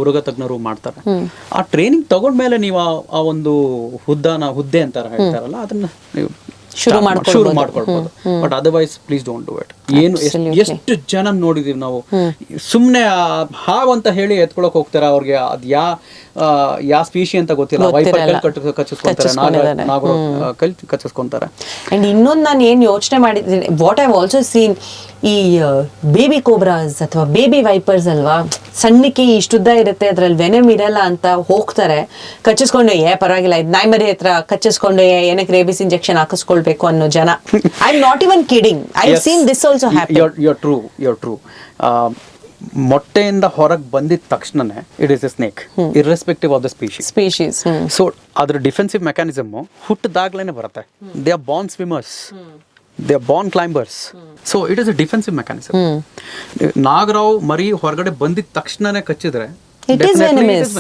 ಉರಗ ತಜ್ಞರು ಮಾಡ್ತಾರೆ. ಆ ಟ್ರೈನಿಂಗ್ ತಗೊಂಡ್ಮೇಲೆ ನೀವು ಆ ಒಂದು ಹುದ್ದೆ ಅಂತ ಹೇಳ್ತಾರಲ್ಲ, ಅದನ್ನ ನೀವು ಶುರು ಮಾಡ್ಕೊಳ್ಬೋದು. But otherwise please don't do it. ಏನು ಎಷ್ಟು ಜನ ನೋಡಿದೀವಿ ನಾವು. ಸುಮ್ನೆ ಹಾವು ಅಂತ ಹೇಳಿ ಎತ್ಕೊಳಕ್ ಹೋಗ್ತಾರ, ಅವ್ರಿಗೆ ಅದ್ ಯಾ ಸ್ಪೀಶಿ ಅಂತ ಗೊತ್ತಿಲ್ಲ, ವೈಫರ್ ಕಚ್ಚಿಸ್ಕೊಂತಾರೆ, ನಾಗರ ಕಲ್ ಕಚ್ಚಿಸ್ಕೊಂತಾರೆ. ಅಂಡ್ ಇನ್ನೊಂದು ನಾನು ಏನ್ ಯೋಚನೆ ಮಾಡಿದ್ದೀನಿ, ವಾಟ್ ಐ ಆಲ್ಸೋ ಸೀನ್, ಈ ಬೇಬಿ ಕೋಬ್ರಾಸ್ ಅಥವಾ ಬೇಬಿ ವೈಪರ್ಸ್ ಅಲ್ವಾ, ಸಣ್ಣಕ್ಕೆ ಇಷ್ಟುದ್ದ ಇರುತ್ತೆ, ಅದ್ರಲ್ಲಿ ವೆನಮ್ ಇರಲ್ಲ ಅಂತ ಹೋಗ್ತಾರೆ, ಕಚ್ಚಿಸ್ಕೊಂಡು ಪರವಾಗಿಲ್ಲ ಇದು ನಾಯಿ ಮರಿ ಹತ್ರ ಕಚ್ಚಿಸ್ಕೊಂಡು ಏನಕ್ಕೆ ರೇಬಿಸ್ ಇಂಜೆಕ್ಷನ್ ಹಾಕಿಸ್ಕೊಳ್ಬೇಕು ಅನ್ನೋ ಜನ. I am not even kidding, I have seen this also happen. you're true. ಮೊಟ್ಟೆಯಿಂದ ಹೊರಗೆ ಬಂದಿದ ತಕ್ಷಣನೇ it is a snake, irrespective of the species. So ಅದ್ರ ಡಿಫೆನ್ಸಿವ್ ಮೆಕ್ಯಾನಿಸಮ್ ಹುಟ್ಟದಾಗ್ಲೇನೆ ಬರುತ್ತೆ. They are born swimmers, they are born climbers. So it is a defensive mechanism. ನಾಗರಾವ್ ಮರಿ ಹೊರಗಡೆ ಬಂದಿದ ತಕ್ಷಣನೇ ಕಚ್ಚಿದ್ರೆ It is venomous.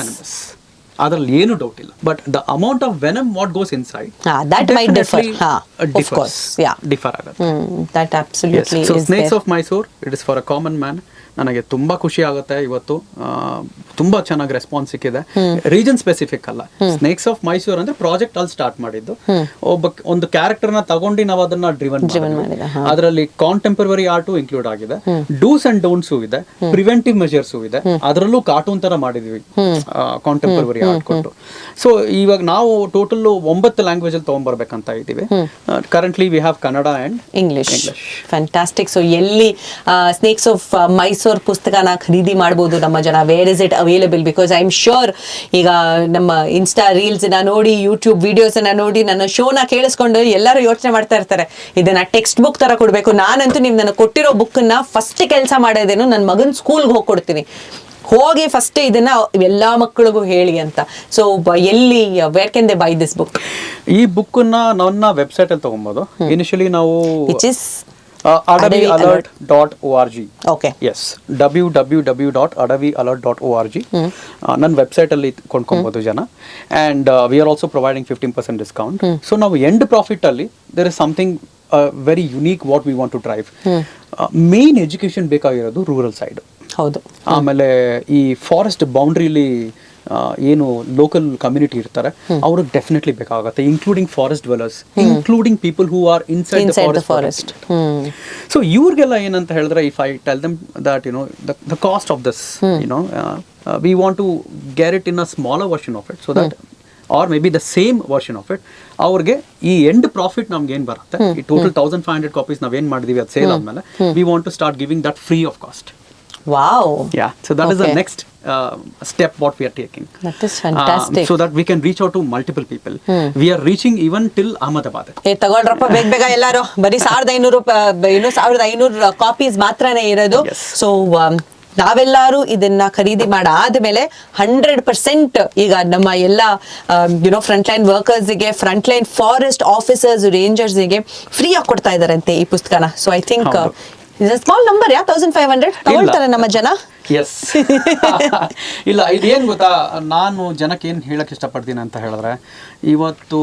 ಅದ್ರಲ್ಲಿ ಏನು ಡೌಟ್ ಇಲ್ಲ. But the amount of venom what goes inside that might differ. Of course, yeah. Differ ಆಗುತ್ತೆ. That absolutely so is snakes there. Of Mysore it is for a common man. ನನಗೆ ತುಂಬಾ ಖುಷಿ ಆಗುತ್ತೆ ಇವತ್ತು. ತುಂಬಾ ಚೆನ್ನಾಗಿ ರೆಸ್ಪಾನ್ಸ್ ಸಿಕ್ಕಿದೆ. ರೀಜನ್ ಸ್ಪೆಸಿಫಿಕ್ ಅಲ್ಲ, ಸ್ನೇಕ್ಸ್ ಆಫ್ ಮೈಸೂರ್ ಅಂದ್ರೆ ಪ್ರಾಜೆಕ್ಟ್ ಅಲ್ಲಿ ಸ್ಟಾರ್ಟ್ ಮಾಡಿದ್ದು. ಒಂದು ಕ್ಯಾರೆಕ್ಟರ್ ನ ತಗೊಂಡು ನಾವು ಅದನ್ನ ಡ್ರಿವನ್ ಮಾಡಿದ್ವಿ. ಅದರಲ್ಲಿ ಕಾಂಟೆಂಪರರಿ ಆರ್ಟು ಇನ್ಕ್ಲೂಡ್ ಆಗಿದೆ, ಡೂಸ್ ಅಂಡ್ ಡೋಂಟ್ಸ್ ಇದೆ, ಪ್ರಿವೆಂಟಿವ್ ಮೆಜರ್ಸ್ ಇದೆ. ಅದರಲ್ಲೂ ಕಾರ್ಟೂನ್ ತರ ಮಾಡಿದ್ವಿ ಕಾಂಟೆಂಪರರಿ ಆರ್ಟ್ ಕೊಟ್ಟು. ಸೊ ಇವಾಗ ನಾವು ಟೋಟಲ್ 9 ಲ್ಯಾಂಗ್ವೇಜ್ ಅಲ್ಲಿ ತಗೊಂಡ್ಬರ್ಬೇಕಂತ ಇದ್ದೀವಿ. Currently we have Kannada and English. Fantastic. So ಎಲ್ಲಿ ಸ್ನೇಕ್ಸ್ ಆಫ್ ಮೈಸೂರ್ ಪುಸ್ತಕನ ಖರೀದಿ ಮಾಡಬಹುದು ನಮ್ಮ ಜನ? Where is it available? Because I am sure ಈಗ ನಮ್ಮ ಇನ್ಸ್ಟಾ ರೀಲ್ಸ್ ನೋಡಿ, ಯೂಟ್ಯೂಬ್ ವಿಡಿಯೋಸ್ ನೋಡಿ, ನನ್ನ ಶೋನ ಕೇಳಿಸ್ಕೊಂಡು ಎಲ್ಲರೂ ಯೋಚನೆ ಮಾಡ್ತಾ ಇರ್ತಾರೆ, ಇದನ್ನ ಟೆಕ್ಸ್ಟ್ ಬುಕ್ ತರ ಕೊಡ್ಬೇಕು. ನಾನಂತೂ ನೀವು ನನಗೆ ಕೊಟ್ಟಿರೋ ಬುಕ್ನ ಫಸ್ಟ್ ಕೆಲಸ ಮಾಡೋದೇನು, ನನ್ನ ಮಗನ ಸ್ಕೂಲ್ಗೆ ಹೋಗಿ ಕೊಡ್ತೀನಿ, ಹೋಗಿ ಫಸ್ಟ್ ಇದನ್ನ ಎಲ್ಲಾ ಮಕ್ಕಳಿಗೂ ಹೇಳಿ ಅಂತ. ಸೊ ಎಲ್ಲಿ, where can they buy this book? ಈ ಬುಕ್ ನನ್ನ ವೆಬ್ಸೈಟ್ ಅಲ್ಲಿ ತಗೊಬಹುದು. ಇನಿಷಿಯಲಿ ನಾವು which is adavialert.org. Okay. Yes, www.adavialert.org. ನನ್ನ ವೆಬ್ಸೈಟ್ ಅಲ್ಲಿ ಕೊಂಡ್ಕೊಬಹುದು ಜನ. And we are also providing 15% discount. So ನಾವು ಎಂಡ್ ಪ್ರಾಫಿಟ್ ಅಲ್ಲಿ there is something very unique what we want to drive. Main education ಬೇಕಾಗಿರೋದು ರೂರಲ್ ಸೈಡ್. ಹೌದು. ಆಮೇಲೆ ಈ ಫಾರೆಸ್ಟ್ ಬೌಂಡ್ರಿಲಿ ಏನು ಲೋಕಲ್ ಕಮ್ಯುನಿಟಿ ಇರ್ತಾರೆ ಅವ್ರಿಗೆ ಡೆಫಿನೆಟ್ಲಿ ಬೇಕಾಗುತ್ತೆ, including forest dwellers, including people who are inside the forest. So ಇವ್ರಿಗೆಲ್ಲ ಏನಂತ ಹೇಳಿದ್ರೆ, if I tell them that the cost of this we want to get it in a smaller version of it, so that are may be the same version of it. ಅವ್ರಿಗೆ ಈ ಎಂಡ್ ಪ್ರಾಫಿಟ್ ನಮ್ಗೆ ಏನ್ ಬರುತ್ತೆ, ಈ ಟೋಟಲ್ 1500 ಕಾಪೀಸ್ ನಾವೇನ್ ಮಾಡಿದೀವಿ ಅದು ಸೇಲ್ ಆದ್ಮೇಲೆ we want to start giving that free of cost. Wow. Yeah, so that is the next step what we are taking. That is fantastic. So that we can reach out to multiple people. We are reaching even till Ahmedabad. ತಗೊಳ್ರಪ್ಪ ಬೇಗ ಎಲ್ಲಾರು. ಬರೀ 1500 ಕಾಪೀಸ್ ಮಾತ್ರನೇ ಇರೋದು. ಸೊ ನಾವೆಲ್ಲರೂ ಇದನ್ನ ಖರೀದಿ ಮಾಡಾದ್ಮೇಲೆ 100% ಈಗ ನಮ್ಮ ಎಲ್ಲ ಫ್ರಂಟ್ ಲೈನ್ ವರ್ಕರ್ಸ್ಗೆ, ಫ್ರಂಟ್ ಲೈನ್ ಫಾರೆಸ್ಟ್ ಆಫೀಸರ್ಸ್, ರೇಂಜರ್ಸ್ಗೆ ಫ್ರೀ ಆಗಿ ಕೊಡ್ತಾ ಇದಾರಂತೆ ಈ ಪುಸ್ತಕನ. So I think small number 1500 ತಗೊಳ್ತಾರೆ ನಮ್ಮ ಜನ. ಎಸ್. ಇಲ್ಲ, ಇದೇನು ಗೊತ್ತಾ, ನಾನು ಜನಕ್ಕೆ ಏನು ಹೇಳಕ್ಕೆ ಇಷ್ಟಪಡ್ತೀನಿ ಅಂತ ಹೇಳಿದ್ರೆ, ಇವತ್ತು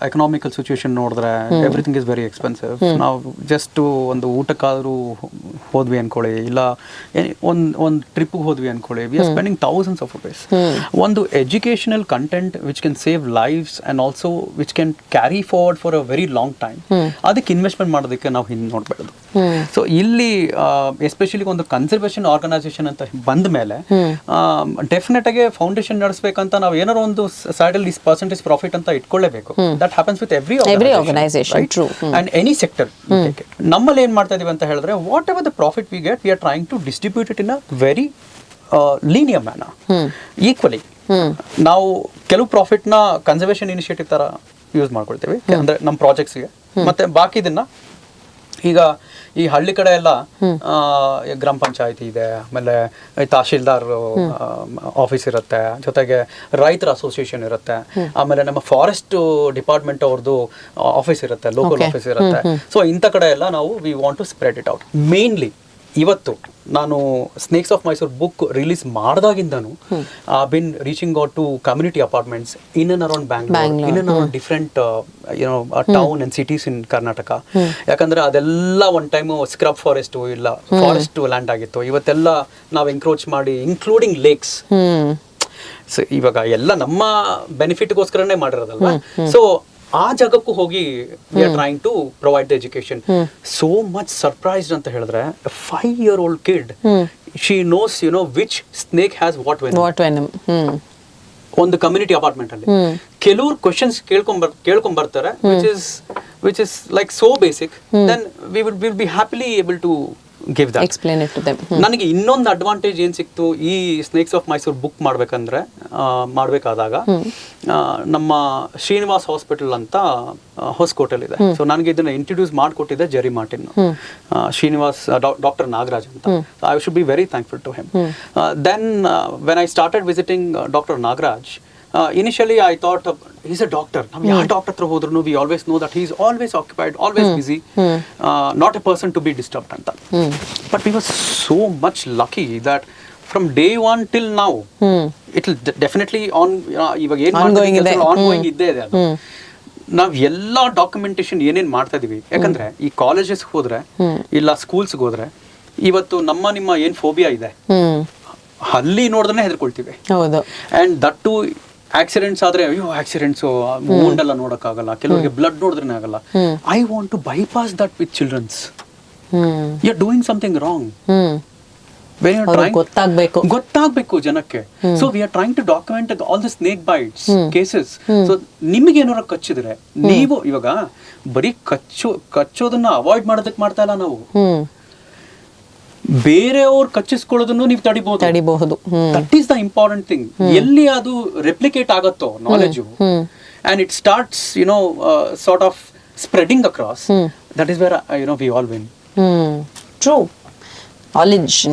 ಎಕನಾಮಿಕಲ್ ಸಿಚುವೇಶನ್ ನೋಡಿದ್ರೆ ಎವ್ರಿಥಿಂಗ್ ಇಸ್ ವೆರಿ ಎಕ್ಸ್ಪೆನ್ಸಿವ್. ನಾವು ಜಸ್ಟ್ ಒಂದು ಊಟಕ್ಕಾದರೂ ಹೋದ್ವಿ ಅನ್ಕೊಳ್ಳಿ, ಇಲ್ಲ ಒಂದು ಟ್ರಿಪ್ಗೆ ಹೋದ್ವಿ ಅನ್ಕೊಳ್ಳಿ, we are spending thousands of rupees. ಒಂದು educational content which can save lives and also which can carry forward for a very long time, ಅದಕ್ಕೆ ಇನ್ವೆಸ್ಟ್ಮೆಂಟ್ ಮಾಡೋದಕ್ಕೆ ನಾವು ಹಿಂದೆ ನೋಡ್ಬೇಡ್ದು. ಸೊ ಇಲ್ಲಿ ಎಸ್ಪೆಷಲಿ ಒಂದು ಕನ್ಸರ್ವೇಷನ್ ಆರ್ಗನೈಸೇಷನ್ ಅಂತ ಬಂದ ಮೇಲೆ ಡೆಫಿನೆಟ್ ಆಗಿ ಫೌಂಡೇಶನ್ ನಡೆಸಬೇಕಂತ ನಾವು ಏನಾರು ಒಂದು ಸೈಡ್ ಅಲ್ಲಿ ಪರ್ಸೆಂಟೇಜ್ ಪ್ರಾಫಿಟ್ ಅಂತ ಇಟ್ಕೊಳ್ಳೇಬೇಕು. That happens with every organisation and any sector. ನಮ್ಮಲ್ಲಿ ಏನ್ ಮಾಡ್ತಾ ಇದೀವಿ ಅಂತ ಹೇಳಿದ್ರೆ, whatever the profit we get, we are trying to distribute it in a very linear manner, equally. ನಾವು ಕೆಲವು ಪ್ರಾಫಿಟ್ ನ ಕನ್ಸರ್ವೇಷನ್ ಇನಿಷಿಯೇಟಿವ್ ತರ ಯೂಸ್ ಮಾಡ್ಕೊಳ್ತೀವಿ ಅಂದ್ರೆ ನಮ್ಮ ಪ್ರಾಜೆಕ್ಟ್ಸ್ಗೆ, ಮತ್ತೆ ಬಾಕಿದನ್ನ ಈಗ ಈ ಹಳ್ಳಿ ಕಡೆ ಎಲ್ಲ ಗ್ರಾಮ ಪಂಚಾಯತಿ ಇದೆ, ಆಮೇಲೆ ತಹಶೀಲ್ದಾರ್ ಆಫೀಸ್ ಇರುತ್ತೆ, ಜೊತೆಗೆ ರೈತರ ಅಸೋಸಿಯೇಷನ್ ಇರುತ್ತೆ, ಆಮೇಲೆ ನಮ್ಮ ಫಾರೆಸ್ಟ್ ಡಿಪಾರ್ಟ್ಮೆಂಟ್ ಅವ್ರದ್ದು ಆಫೀಸ್ ಇರುತ್ತೆ, ಲೋಕಲ್ ಆಫೀಸ್ ಇರುತ್ತೆ. ಸೊ ಇಂಥ ಕಡೆ ಎಲ್ಲ ನಾವು we want to spread it out. Mainly ಇವತ್ತು ನಾನು snakes of Mysore book release ಮಾಡಿದಾಗಿಂದನು been reaching out to community apartments in and around Bangalore, in and around different town and cities in Karnataka. ಯಾಕಂದ್ರೆ ಅದೆಲ್ಲ ಒನ್ ಟೈಮ್ ಸ್ಕ್ರಬ್ ಫಾರೆಸ್ಟ್ ಇಲ್ಲ ಫಾರೆಸ್ಟ್ ಲ್ಯಾಂಡ್ ಆಗಿತ್ತು, ಇವತ್ತೆಲ್ಲ ನಾವು ಎಂಕ್ರೋಚ್ ಮಾಡಿ ಇನ್ಕ್ಲೂಡಿಂಗ್ ಲೇಕ್ಸ್. ಸೊ ಇವಾಗ ಎಲ್ಲ ನಮ್ಮ ಬೆನಿಫಿಟ್ಗೋಸ್ಕರನೇ ಮಾಡಿರೋದಲ್ವಾ. ಸೊ ಆ ಜಾಗಕ್ಕೂ ಹೋಗಿ we are trying to provide the education. So much surprised ಅಂತ ಹೇಳಿದ್ರೆ 5-year-old kid, she knows which snake has what venom. ಒಂದು ಕಮ್ಯುನಿಟಿ ಅಪಾರ್ಟ್ಮೆಂಟ್ ಅಲ್ಲಿ ಕೆಲವರು ಕ್ವಶನ್ಸ್ ಕೇಳ್ಕೊಂಡ್ ಬರ್ತಾರೆ, which is like so basic, then we will be happily able to give that, explain it to them. ನನಗೆ ಇನ್ನೊಂದು ಅಡ್ವಾಂಟೇಜ್ ಏನ್ ಸಿಕ್ತು ಈ ಸ್ನೇಕ್ಸ್ ಆಫ್ ಮೈಸೂರು ಬುಕ್ ಮಾಡ್ಬೇಕಾದಾಗ, ನಮ್ಮ ಶ್ರೀನಿವಾಸ್ ಹಾಸ್ಪಿಟಲ್ ಅಂತ ಹೊಸಕೋಟೆಲ್ ಇದೆ. ಸೊ ನನಗೆ ಇದನ್ನ ಇಂಟ್ರೊಡ್ಯೂಸ್ ಮಾಡಿಕೊಟ್ಟಿದ್ದೆ Jerry Martin, Srinivas doctor Nagaraj ಅಂತ. I should be very thankful to him. Then when I started visiting doctor Nagaraj, initially I thought he's a doctor. Now yeah, doctor through hodrunu we always know that he's always occupied, always busy, not a person to be disturbed anta. But we were so much lucky that from day one till now, it will definitely ivaga ಏನು ongoing ಇದೆ ಅದು. ನಾವು ಎಲ್ಲ ಡಾಕ್ಯುಮೆಂಟೇಶನ್ ಏನೇನ್ ಮಾಡ್ತಾ ಇದೀವಿ, ಯಾಕಂದ್ರೆ ಈ ಕಾಲೇಜಸ್ ಹೋದ್ರೆ ಇಲ್ಲ ಸ್ಕೂಲ್ಸ್ಗೆ ಹೋದ್ರೆ, ಇವತ್ತು ನಿಮ್ಮ ಏನ್ ಫೋಬಿಯಾ ಇದೆ ಅಲ್ಲಿ ನೋಡಿದ್ರೆ ಹೆದರ್ಕೊಳ್ತೀವಿ. ಅಂಡ್ ದಟ್ ಟು ಆಕ್ಸಿಡೆಂಟ್ಸ್ ಆದ್ರೆ, ಅಯ್ಯೋ ಆಕ್ಸಿಡೆಂಟ್ಸ್ ವೂಂಡ್ ಎಲ್ಲ ನೋಡಕ್ಕಾಗಲ್ಲ, ಕೆಲವರಿಗೆ ಬ್ಲಡ್ ನೋಡಿದ್ರೆ ಆಗಲ್ಲ. I want to bypass that with childrens. You are doing something wrong, ಗೊತ್ತಾಗ್ಬೇಕು ಜನಕ್ಕೆ. So we are trying to document all the snake bites cases. So ನಿಮಗೆ ಏನಾರ ಕಚ್ಚಿದ್ರೆ, ನೀವು ಇವಾಗ ಬರೀ ಕಚ್ಚೋದನ್ನ ಅವಾಯ್ಡ್ ಮಾಡೋದಕ್ಕೆ ಮಾಡ್ತಾ ಇಲ್ಲ ನಾವು, ಬೇರೆಯವ್ರು ಕಚ್ಚಿಸ್ಕೊಳ್ಳೋದನ್ನು ನೀವು ತಡಿಬಹುದು. That is the important thing. ಎಲ್ಲಿ ಅದು ರೆಪ್ಲಿಕೇಟ್ ಆಗತ್ತೋ knowledge, and it starts sort of spreading across, that is where we all win. True.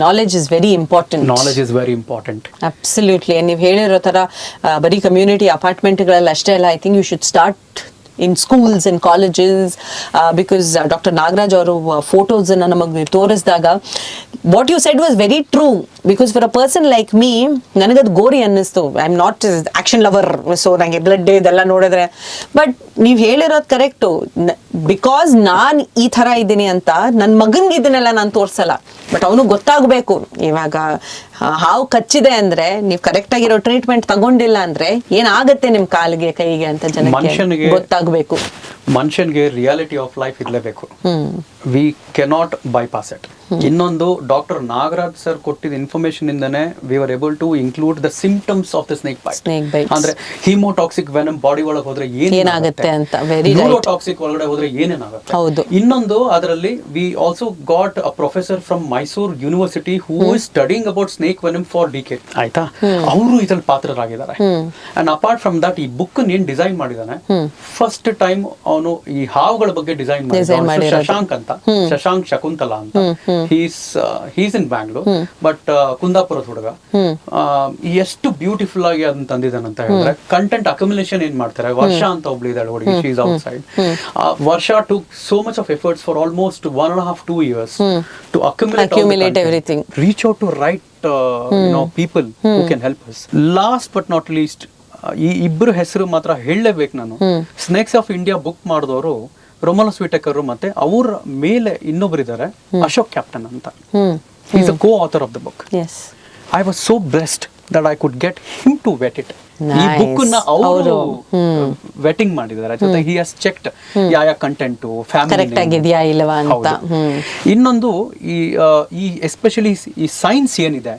Knowledge is very important. Knowledge is very important. Absolutely. And ನೀವು ಹೇಳಿರೋ ತರ ಬರೀ ಕಮ್ಯುನಿಟಿ ಅಪಾರ್ಟ್ಮೆಂಟ್ಗಳಲ್ಲಿ ಅಷ್ಟೇ ಅಲ್ಲ, I think you should start in schools and colleges, because Dr. Nagaraj ಅವರು photos ಅನ್ನ ನಮಗೆ ತೋರಿಸಿದಾಗ what you said was very true, because for a person like me, ನನಗದು ಗೋರಿ ಅನ್ನಿಸ್ತು. I am not action lover, so ನನಗೆ ಬ್ಲಡ್ ಇದೆಲ್ಲ ನೋಡಿದ್ರೆ. ಬಟ್ ನೀವು ಹೇಳಿರೋದು ಕರೆಕ್ಟು, ಬಿಕಾಸ್ ನಾನು ಈ ಥರ ಇದ್ದೀನಿ ಅಂತ ನನ್ನ ಮಗನಿಗೆ ಇದನ್ನೆಲ್ಲ ನಾನು ತೋರಿಸಲ್ಲ. ಬಟ್ ಅವನು ಗೊತ್ತಾಗಬೇಕು, ಇವಾಗ ಹಾವು ಕಚ್ಚಿದೆ ಅಂದ್ರೆ ನೀವು ಕರೆಕ್ಟ್ ಆಗಿರೋ ಟ್ರೀಟ್ಮೆಂಟ್ ತಗೊಂಡಿಲ್ಲ ಅಂದ್ರೆ ಏನಾಗತ್ತೆ ನಿಮ್ ಕಾಲಿಗೆ ಕೈಗೆ ಅಂತ ಜನಕ್ಕೆ ಗೊತ್ತಾಗಬೇಕು. ಮನುಷ್ಯನ್ಗೆ ರಿಯಾಲಿಟಿ ಆಫ್ ಲೈಫ್ ಇರಲೇಬೇಕು. We cannot bypass it. ಇನ್ನೊಂದು, ಡಾಕ್ಟರ್ ನಾಗರಾಜ್ ಸರ್ ಕೊಟ್ಟಿದ್ದ ಇನ್ಫಾರ್ಮೇಶನ್ ಇಂದನೇ we were able to include the symptoms of the snake bite. ಅಂದ್ರೆ ಹಿಮೋಟಾಕ್ಸಿಕ್ ವೆನಮ್ ಬಾಡಿ ಒಳಗೆ ಹೋದ್ರೆ ಏನಾಗುತ್ತೆ ಅಂತ, ನ್ಯೂರೋಟಾಕ್ಸಿಕ್ ಒಳಗಡೆ ಹೋದ್ರೆ ಏನೇನಾಗುತ್ತೆ. ಇನ್ನೊಂದು, ಅದರಲ್ಲಿ we also got a professor from Mysore university who is studying about snake venom for decade. ಆಯ್ತಾ, ಅವರು ಇದ್ರಲ್ಲಿ ಪಾತ್ರರಾಗಿದ್ದಾರೆ. ಅಂಡ್ ಅಪಾರ್ಟ್ ಫ್ರಮ್ ದಟ್, ಈ ಬುಕ್ ಏನ್ ಡಿಸೈನ್ ಮಾಡಿದಾನೆ, ಫಸ್ಟ್ ಟೈಮ್ ಅವನು ಈ ಹಾವುಗಳ ಬಗ್ಗೆ ಡಿಸೈನ್ ಮಾಡಿದ ಶಶಾಂಕ್ ಅಂತ, ಶಶಾಂಕ್ ಶಕುಂತಲಾ ಅಂತ. ಹೀಸ್ ಇನ್ ಬ್ಯಾಂಗ್ಳೂರ್, ಬಟ್ ಕುಂದಾಪುರದ ಹುಡುಗ. ಎಷ್ಟು ಬ್ಯೂಟಿಫುಲ್ ಆಗಿ ಅದನ್ನ ತಂದಿದ್ದಾನೆ ಅಂತ ಹೇಳಿದ್ರೆ, ಕಂಟೆಂಟ್ ಅಕ್ಯುಮುಲೇಷನ್ ಏನ್ ಮಾಡ್ತಾರೆ. ವರ್ಷ ಅಂತ ಒಬ್ಳು ಇದ್ದಾಳೆ ಹುಡುಗಿ, ಶಿ ಇಸ್ ಔಟ್ ಸೈಡ್. ವರ್ಷ took so much of efforts for almost 1.5-2 years to accumulate everything, reach out to right people who can help us. Last but not least, ಈ ಇಬ್ಬರು ಹೆಸರು ಮಾತ್ರ ಹೇಳಲೇಬೇಕು ನಾನು. ಸ್ನೇಕ್ಸ್ ಆಫ್ ಇಂಡಿಯಾ ಬುಕ್ ಮಾಡಿದವರು ರೋಮಲಸ್ ವಿಟೇಕರ್, ಮತ್ತೆ ಅವರ ಮೇಲೆ ಇನ್ನೊಬ್ಬರಿದ್ದಾರೆ, ಅಶೋಕ್ ಕ್ಯಾಪ್ಟನ್ ಅಂತ. Is a co-author of the book. Yes. I was so blessed that I could get him to vet it. ಈ ಬುಕ್ ನ ಅವರು ವೆಟಿಂಗ್ ಮಾಡಿದ್ದಾರೆ. ಜೊತೆ he has checked ಯಾವ ಕಂಟೆಂಟ್ ಫ್ಯಾಮಿಲಿ ಕರೆಕ್ಟ್ ಆಗಿದೆಯಾ ಇಲ್ಲವಾ ಅಂತ. ಇನ್ನೊಂದು, ಈ ಎಸ್ಪೆಷಲಿ ಈ ಸೈನ್ಸ್ ಏನಿದೆ,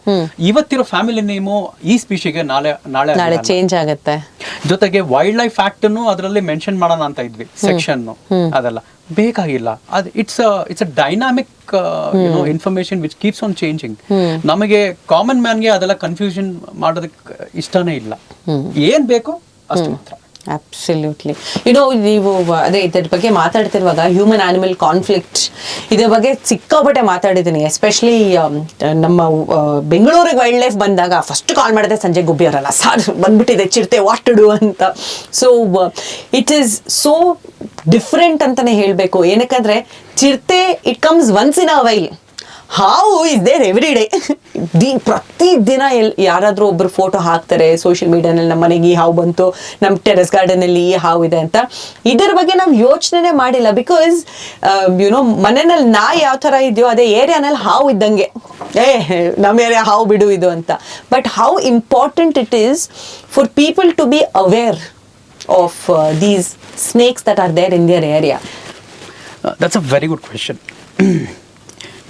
ಇವತ್ತಿರೋ ಫ್ಯಾಮಿಲಿ ನೇಮು ಈ ಸ್ಪೀಶಿಗೆ ನಾಳೆ ಚೇಂಜ್ ಆಗುತ್ತೆ. ಜೊತೆಗೆ ವೈಲ್ಡ್ ಲೈಫ್ ಆಕ್ಟ್ ಅನ್ನು ಅದರಲ್ಲಿ ಮೆನ್ಷನ್ ಮಾಡೋಣ ಅಂತ ಇದ್ವಿ, ಸೆಕ್ಷನ್ ಅದೆಲ್ಲ ಬೇಕಾಗಿಲ್ಲ. ಅದು it's a dynamic information which keeps on changing. ನಮಗೆ ಕಾಮನ್ ಮ್ಯಾನ್ಗೆ ಅದೆಲ್ಲ ಕನ್ಫ್ಯೂಷನ್ ಮಾಡೋದಕ್ಕೆ ಇಷ್ಟನೇ ಇಲ್ಲ. ಏನ್ ಬೇಕು ಅಷ್ಟು ಮಾತ್ರ. ಅಬ್ಸಲ್ಯೂಟ್ಲಿ. ನೀವು ಅದೇ ಇದ್ರ ಬಗ್ಗೆ ಮಾತಾಡ್ತಿರುವಾಗ ಹ್ಯೂಮನ್ ಆನಿಮಲ್ ಕಾನ್ಫ್ಲಿಕ್ಟ್ ಇದ್ರ ಬಗ್ಗೆ ಸಿಕ್ಕಾಪಟ್ಟೆ ಮಾತಾಡಿದ್ದೀನಿ. ಎಸ್ಪೆಷಲಿ ನಮ್ಮ ಬೆಂಗಳೂರಿಗೆ ವೈಲ್ಡ್ ಲೈಫ್ ಬಂದಾಗ ಫಸ್ಟ್ ಕಾಲ್ ಮಾಡಿದೆ ಸಂಜೆ ಗುಬ್ಬಿ ಅವರಲ್ಲ, ಸಾರ್ ಬಂದ್ಬಿಟ್ಟಿದೆ ಚಿರತೆ, ವಾಟ್ ಟು ಡು ಅಂತ. So it is so different ಅಂತಾನೆ ಹೇಳಬೇಕು. ಏನಕ್ಕಂದ್ರೆ ಚಿರತೆ it comes once in a while, ಹಾವು ಇಸ್ ದೇರ್ ಎವ್ರಿ ಡೇ. ಪ್ರತಿ ದಿನ ಯಾರಾದ್ರೂ ಒಬ್ರು ಫೋಟೋ ಹಾಕ್ತಾರೆ ಸೋಷಿಯಲ್ ಮೀಡಿಯಾನಲ್ಲಿ, ನಮ್ಮ ಮನೆಗೆ ಈ ಹಾವು ಬಂತು, ನಮ್ಮ ಟೆರೆಸ್ ಗಾರ್ಡನ್ ಅಲ್ಲಿ ಈ ಹಾವು ಇದೆ ಅಂತ. ಇದರ ಬಗ್ಗೆ ನಾವು ಯೋಚನೆ ಮಾಡಿಲ್ಲ, ಬಿಕಾಸ್ ಮನೆಯಲ್ಲಿ ನಾಯಿ ಯಾವ ತರ ಇದೆಯೋ ಅದೇ ಏರಿಯಾನಲ್ಲಿ ಹಾವು ಇದ್ದಂಗೆ, ನಮ್ಮ ಏರಿಯಾ ಹಾವು ಬಿಡು ಇದು ಅಂತ. But how important it is for people to be aware of these snakes that are there in their area? That's a very good question.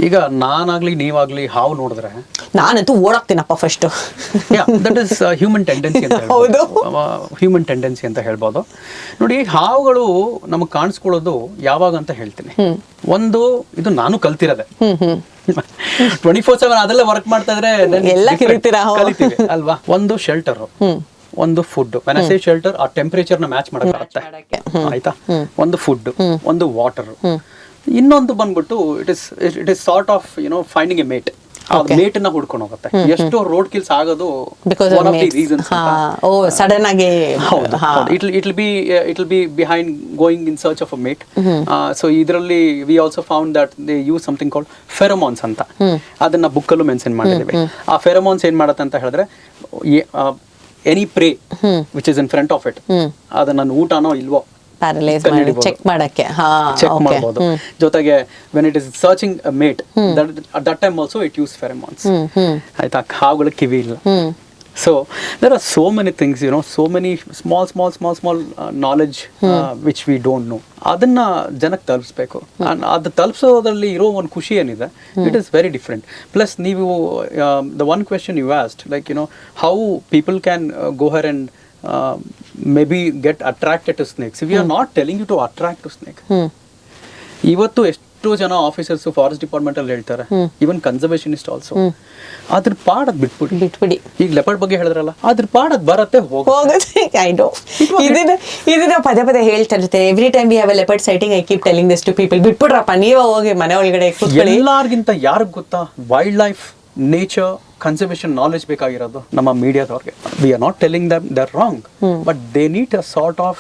ಈಗ ನಾನಾಗ್ಲಿ ನೀವಾಗ್ಲಿ ಹಾವು ನೋಡಿದ್ರೆ ನಾನಂತೂ ಓಡಾಕ್ತೀನಪ್ಪ first. That is human tendency ಅಂತ ಹೌದು. ಹ್ಯೂಮನ್ ಟೆಂಡೆನ್ಸಿ ಅಂತ ಹೇಳ್ಬೋದು. ನೋಡಿ, ಹಾವುಗಳು ನಮಗೆ ಕಾಣಿಸ್ಕೊಳ್ಳೋದು ಯಾವಾಗ ಅಂತ ಹೇಳ್ತೀನಿ. ಒಂದು, ಇದು ನಾನು ಕಲ್ತಿರೋದೆ 24/7 ಅದೆಲ್ಲ ವರ್ಕ್ ಮಾಡ್ತಾ ಇದ್ರೆ ಎಲ್ಲ ಕಲಿತೀವಿ ಅಲ್ವಾ. ಒಂದು ಶೆಲ್ಟರ್, ಒಂದು food. When I say shelter, ಆ ಟೆಂಪರೇಚರ್ ನ ಮ್ಯಾಚ್ ಮಾಡಕ್ಕಾಗತ್ತೆ, ಆಯ್ತಾ. ಒಂದು ಫುಡ್, ಒಂದು ವಾಟರ್. ಇನ್ನೊಂದು ಬಂದ್ಬಿಟ್ಟು it is sort of finding a mate. Mate ನ ಹುಡ್ಕೊಂಡು ಹೋಗುತ್ತೆ. ಎಷ್ಟೋ ರೋಡ್ ಕಿಲ್ಸ್ ಆಗೋದು one of the reasons. Sudden ಆಗಿ it will be behind going in search of a mate. So ಇದರಲ್ಲಿ we also found that they use something called pheromones ಅಂತ. ಅದನ್ನ ಬುಕ್ ಅಲ್ಲೂ ಮೆನ್ಷನ್ ಮಾಡಿದ್ದೀವಿ. ಆ ಫೆರೋಮೋನ್ಸ್ ಏನ್ ಮಾಡತ್ತೆ ಅಂತ ಹೇಳಿದ್ರೆ, any prey which is in front of it, ಅದು ನನ್ನ ಊಟನೋ ಇಲ್ವೋ ಚೆಕ್ ಮಾಡಕ್ಕೆ ಚೆಕ್ ಮಾಡಬಹುದು. ಜೊತೆಗೆ when it is searching a mate, that time also it use pheromones. ಆಯ್ತಾ. ಹಾವುಗಳ ಕಿವಿ ಇಲ್ಲ. So there are so many things, so many small knowledge which we don't know. ಅದನ್ನ ಜನಕ್ಕೆ ತಲುಪಿಸ್ಬೇಕು. ಅದು ತಲುಪಿಸೋದ್ರಲ್ಲಿ ಇರೋ ಒಂದು ಖುಷಿ ಏನಿದೆ, it is very different. Plus ನೀವು the one question you asked, like how people can go her and maybe get attracted to snakes. We are not telling you to attract to snake. ಇವತ್ತು ಎಷ್ಟೋ ಜನ ಆಫೀಸರ್ಸ್ ಫಾರೆಸ್ಟ್ ಡಿಪಾರ್ಟ್ಮೆಂಟ್ ಅಲ್ಲಿ ಹೇಳ್ತಾರೆ, ಈವನ್ ಕನ್ಸರ್ವೇಷನಿಸ್ಟ್ ಆಲ್ಸೋ, ಅದ್ರ ಪಾಡದ್ ಬಿಟ್ಬಿಡಿ. ಈಗ ಲೆಪರ್ಡ್ ಬಗ್ಗೆ ಹೇಳಿದ್ರಲ್ಲ, ಅದ್ರ ಪಾಡದ್ ಬರತ್ತೆ ಹೋಗುತ್ತೆ. ಇದನ್ನ ಪದೇ ಹೇಳ್ತಾ ಇರ್ತೇನೆ. Every time we have a leopard sighting, I keep telling this to people, ಬಿಟ್ಬಿಡ್ರಪ್ಪ ನೀವ ಹೋಗಿ ಮನೆ ಒಳಗಡೆ. ಎಲ್ಲಾರ್ಗಿಂತ ಯಾರಿಗ್ ಗೊತ್ತಾ wildlife, nature, conservation knowledge ಬೇಕಾಗಿರೋದು ನಮ್ಮ ಮೀಡಿಯಾದವ್ರಿಗೆ. We are not telling them they are wrong, but they need a sort of